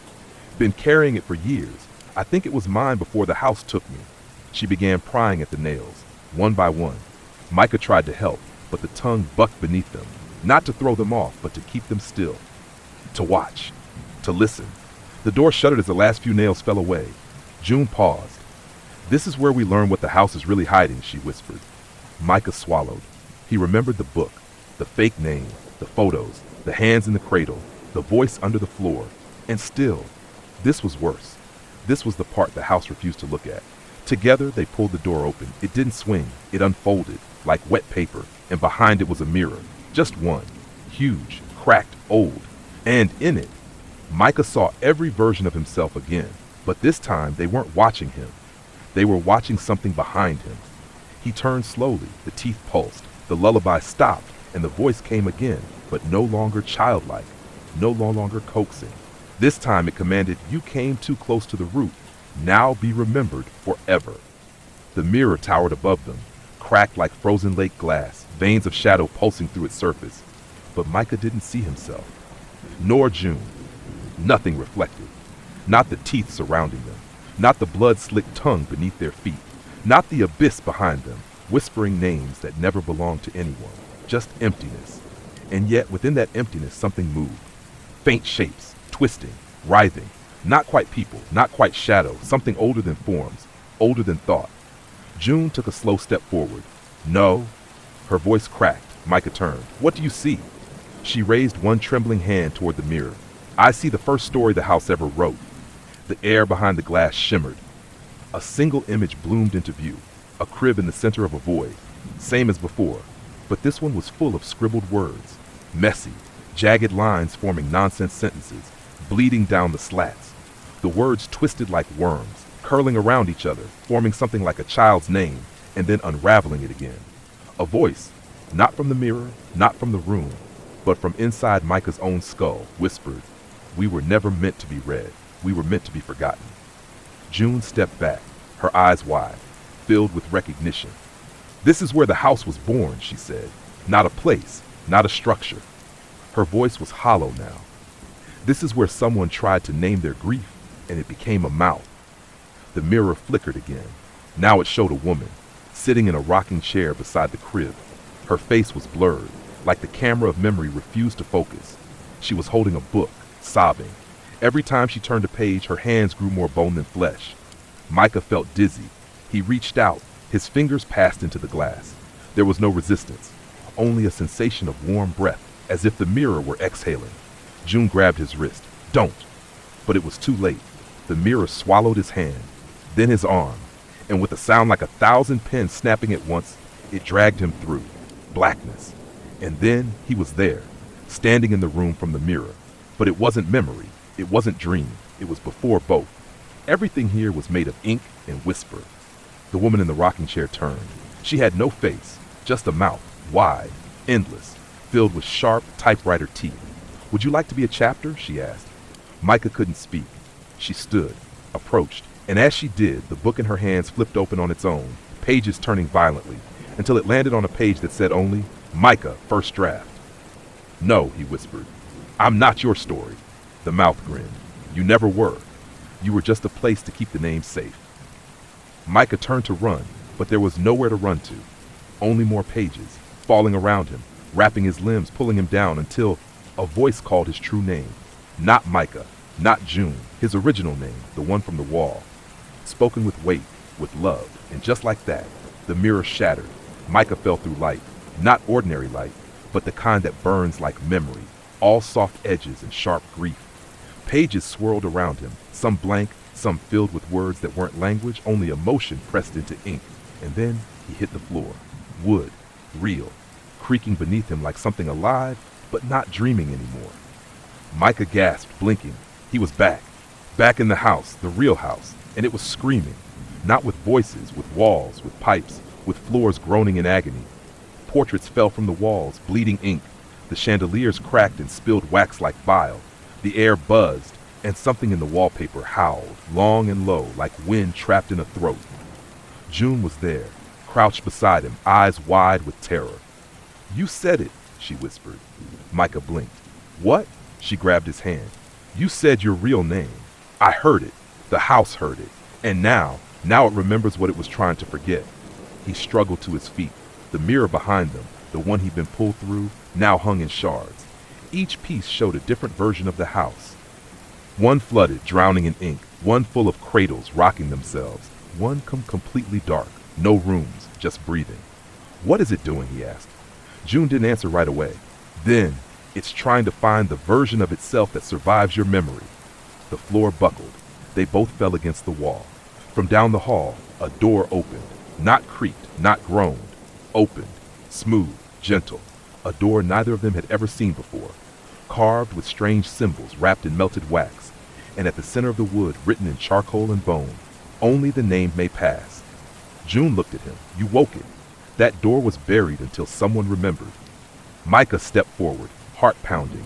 "Been carrying it for years. I think it was mine before the house took me." She began prying at the nails, one by one. Micah tried to help, but the tongue bucked beneath them, not to throw them off, but to keep them still. To watch, to listen. The door shuttered as the last few nails fell away. June paused. "This is where we learn what the house is really hiding," she whispered. Micah swallowed. He remembered the book, the fake name, the photos, the hands in the cradle, the voice under the floor. And still, this was worse. This was the part the house refused to look at. Together, they pulled the door open. It didn't swing. It unfolded, like wet paper, and behind it was a mirror. Just one. Huge, cracked, old. And in it, Micah saw every version of himself again. But this time, they weren't watching him. They were watching something behind him. He turned slowly. The teeth pulsed. The lullaby stopped, and the voice came again, but no longer childlike, no longer coaxing. This time it commanded, "You came too close to the root. Now be remembered forever." The mirror towered above them, cracked like frozen lake glass, veins of shadow pulsing through its surface. But Micah didn't see himself, nor June. Nothing reflected. Not the teeth surrounding them, not the blood-slicked tongue beneath their feet, not the abyss behind them, whispering names that never belonged to anyone, just emptiness. And yet within that emptiness something moved. Faint shapes, twisting, writhing, not quite people, not quite shadow, something older than forms, older than thought. June took a slow step forward. "No." Her voice cracked. Micah turned. "What do you see?" She raised one trembling hand toward the mirror. "I see the first story the house ever wrote." The air behind the glass shimmered. A single image bloomed into view, a crib in the center of a void, same as before, but this one was full of scribbled words, messy, jagged lines forming nonsense sentences, bleeding down the slats. The words twisted like worms, curling around each other, forming something like a child's name, and then unraveling it again. A voice, not from the mirror, not from the room, but from inside Micah's own skull, whispered, "We were never meant to be read. We were meant to be forgotten." June stepped back, her eyes wide, filled with recognition. "This is where the house was born," she said. "Not a place, not a structure." Her voice was hollow now. "This is where someone tried to name their grief, and it became a mouth." The mirror flickered again. Now it showed a woman, sitting in a rocking chair beside the crib. Her face was blurred, like the camera of memory refused to focus. She was holding a book, sobbing. Every time she turned a page, her hands grew more bone than flesh. Micah felt dizzy. He reached out. His fingers passed into the glass. There was no resistance, only a sensation of warm breath, as if the mirror were exhaling. June grabbed his wrist. "Don't!" But it was too late. The mirror swallowed his hand, then his arm, and with a sound like 1,000 pins snapping at once, it dragged him through blackness. And then he was there, standing in the room from the mirror. But it wasn't memory. It wasn't dream. It was before both. Everything here was made of ink and whisper. The woman in the rocking chair turned. She had no face, just a mouth, wide, endless, filled with sharp typewriter teeth. "Would you like to be a chapter?" she asked. Micah couldn't speak. She stood, approached, and as she did, the book in her hands flipped open on its own, pages turning violently, until it landed on a page that said only, "Micah, first draft." "No," he whispered. "I'm not your story." The mouth grinned. "You never were. You were just a place to keep the name safe." Micah turned to run, but there was nowhere to run to. Only more pages, falling around him, wrapping his limbs, pulling him down until a voice called his true name. Not Micah, not June, his original name, the one from the wall. Spoken with weight, with love, and just like that, the mirror shattered. Micah fell through light, not ordinary light, but the kind that burns like memory, all soft edges and sharp grief. Pages swirled around him, some blank, some filled with words that weren't language, only emotion pressed into ink. And then he hit the floor. Wood, real, creaking beneath him like something alive, but not dreaming anymore. Micah gasped, blinking. He was back. Back in the house, the real house, and it was screaming. Not with voices, with walls, with pipes, with floors groaning in agony. Portraits fell from the walls, bleeding ink. The chandeliers cracked and spilled wax like bile. The air buzzed, and something in the wallpaper howled, long and low, like wind trapped in a throat. June was there, crouched beside him, eyes wide with terror. "You said it," she whispered. Micah blinked. "What?" She grabbed his hand. "You said your real name. I heard it. The house heard it. And now it remembers what it was trying to forget." He struggled to his feet. The mirror behind them, the one he'd been pulled through, now hung in shards. Each piece showed a different version of the house. One flooded, drowning in ink. One full of cradles rocking themselves. One completely dark. No rooms, just breathing. "What is it doing?" he asked. June didn't answer right away. "Then, it's trying to find the version of itself that survives your memory." The floor buckled. They both fell against the wall. From down the hall, a door opened. Not creaked, not groaned. Opened, smooth, gentle. A door neither of them had ever seen before. Carved with strange symbols wrapped in melted wax. And at the center of the wood, written in charcoal and bone, "Only the named may pass." June looked at him. "You woke it. That door was buried until someone remembered." Micah stepped forward, heart pounding.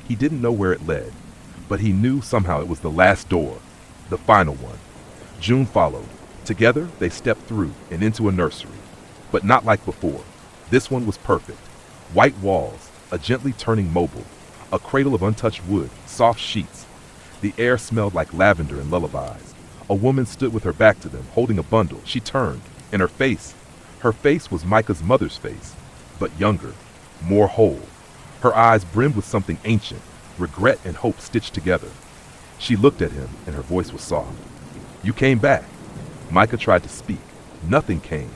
He didn't know where it led, but he knew somehow it was the last door, the final one. June followed. Together, they stepped through and into a nursery, but not like before. This one was perfect. White walls, a gently turning mobile, a cradle of untouched wood, soft sheets. The air smelled like lavender and lullabies. A woman stood with her back to them, holding a bundle. She turned, and her face was Micah's mother's face, but younger, more whole. Her eyes brimmed with something ancient, regret and hope stitched together. She looked at him, and her voice was soft. "You came back." Micah tried to speak. Nothing came.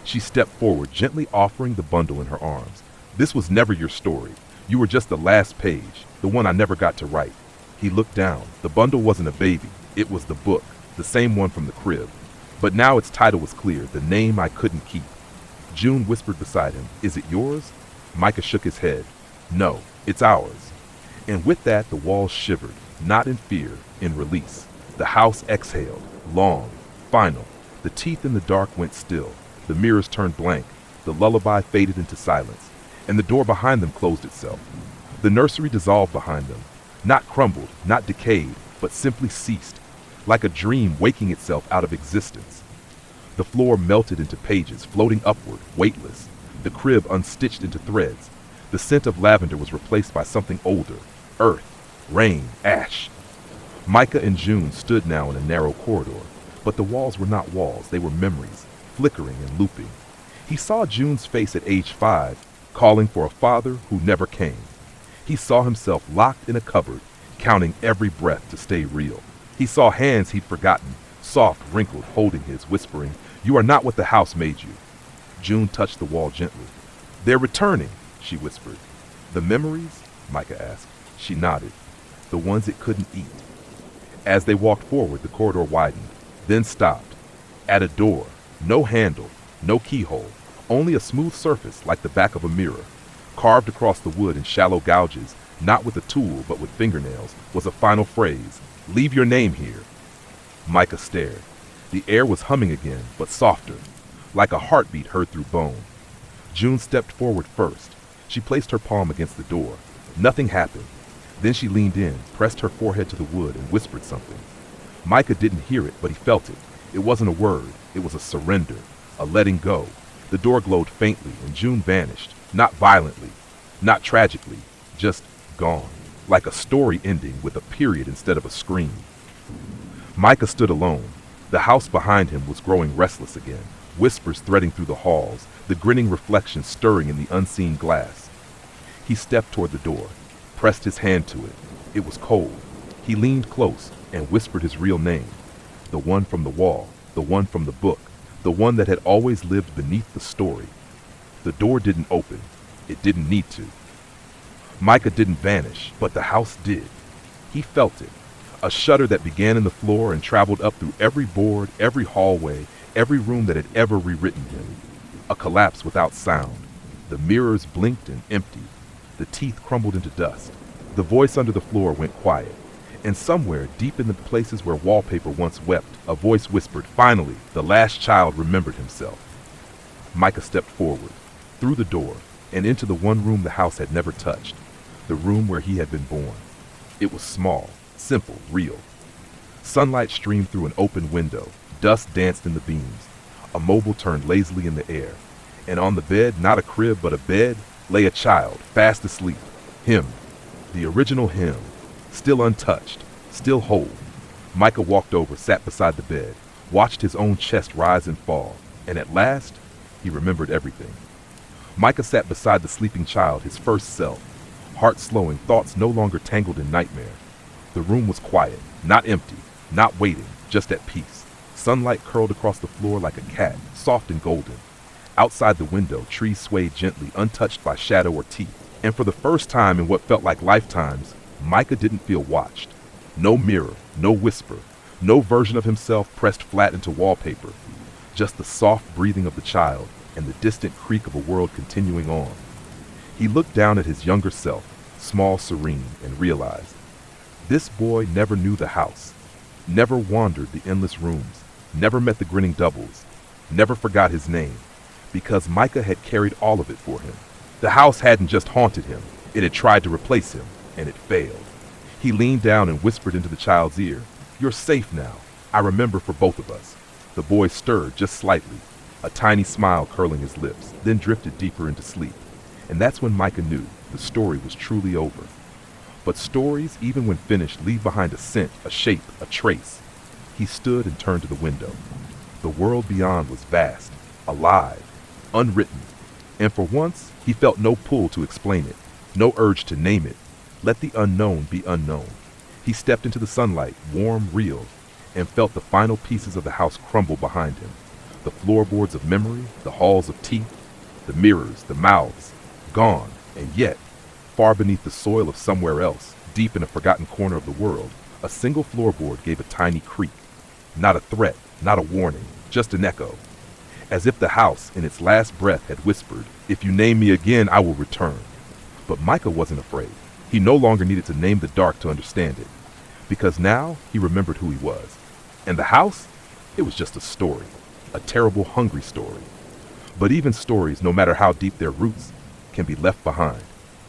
She stepped forward, gently offering the bundle in her arms. "This was never your story. You were just the last page, the one I never got to write." He looked down. The bundle wasn't a baby. It was the book, the same one from the crib. But now its title was clear, The Name I Couldn't Keep. June whispered beside him, "Is it yours?" Micah shook his head. "No, it's ours." And with that, the walls shivered, not in fear, in release. The house exhaled, long, final. The teeth in the dark went still. The mirrors turned blank. The lullaby faded into silence, and the door behind them closed itself. The nursery dissolved behind them, not crumbled, not decayed, but simply ceased, like a dream waking itself out of existence. The floor melted into pages, floating upward, weightless. The crib unstitched into threads. The scent of lavender was replaced by something older, earth, rain, ash. Micah and June stood now in a narrow corridor, but the walls were not walls, they were memories, flickering and looping. He saw June's face at age 5, calling for a father who never came. He saw himself locked in a cupboard, counting every breath to stay real. He saw hands he'd forgotten, soft, wrinkled, holding his, whispering, "You are not what the house made you." June touched the wall gently. "They're returning," she whispered. "The memories?" Micah asked. She nodded. "The ones it couldn't eat." As they walked forward, the corridor widened, then stopped. At a door, no handle, no keyhole, only a smooth surface like the back of a mirror. Carved across the wood in shallow gouges, not with a tool but with fingernails, was a final phrase, "Leave your name here." Micah stared. The air was humming again, but softer, like a heartbeat heard through bone. June stepped forward first. She placed her palm against the door. Nothing happened. Then she leaned in, pressed her forehead to the wood, and whispered something. Micah didn't hear it, but he felt it. It wasn't a word. It was a surrender, a letting go. The door glowed faintly, and June vanished, not violently, not tragically, just gone, like a story ending with a period instead of a scream. Micah stood alone. The house behind him was growing restless again, whispers threading through the halls, the grinning reflection stirring in the unseen glass. He stepped toward the door, pressed his hand to it. It was cold. He leaned close and whispered his real name, the one from the wall, the one from the book, the one that had always lived beneath the story. The door didn't open. It didn't need to. Micah didn't vanish, but the house did. He felt it, a shudder that began in the floor and traveled up through every board, every hallway, every room that had ever rewritten him. A collapse without sound. The mirrors blinked and emptied. The teeth crumbled into dust. The voice under the floor went quiet. And somewhere, deep in the places where wallpaper once wept, a voice whispered, "Finally, the last child remembered himself." Micah stepped forward, through the door, and into the one room the house had never touched, the room where he had been born. It was small, simple, real. Sunlight streamed through an open window. Dust danced in the beams. A mobile turned lazily in the air. And on the bed, not a crib but a bed, lay a child, fast asleep. Him, the original him, still untouched, still whole. Micah walked over, sat beside the bed, watched his own chest rise and fall, and at last, he remembered everything. Micah sat beside the sleeping child, his first self, heart slowing, thoughts no longer tangled in nightmare. The room was quiet, not empty, not waiting, just at peace. Sunlight curled across the floor like a cat, soft and golden. Outside the window, trees swayed gently, untouched by shadow or teeth. And for the first time in what felt like lifetimes, Micah didn't feel watched. No mirror, no whisper, no version of himself pressed flat into wallpaper. Just the soft breathing of the child and the distant creak of a world continuing on. He looked down at his younger self, small, serene, and realized, this boy never knew the house, never wandered the endless rooms, never met the grinning doubles, never forgot his name, because Micah had carried all of it for him. The house hadn't just haunted him, it had tried to replace him, and it failed. He leaned down and whispered into the child's ear, "You're safe now. I remember for both of us." The boy stirred just slightly, a tiny smile curling his lips, then drifted deeper into sleep. And that's when Micah knew the story was truly over. But stories, even when finished, leave behind a scent, a shape, a trace. He stood and turned to the window. The world beyond was vast, alive, unwritten, and for once he felt no pull to explain it, no urge to name it. Let the unknown be unknown. He stepped into the sunlight, warm, real, and felt the final pieces of the house crumble behind him. The floorboards of memory, the halls of teeth, the mirrors, the mouths, gone, and yet, far beneath the soil of somewhere else, deep in a forgotten corner of the world, a single floorboard gave a tiny creak. Not a threat, not a warning, just an echo. As if the house, in its last breath, had whispered, "If you name me again, I will return." But Micah wasn't afraid. He no longer needed to name the dark to understand it, because now he remembered who he was. And the house? It was just a story, a terrible, hungry story. But even stories, no matter how deep their roots, can be left behind.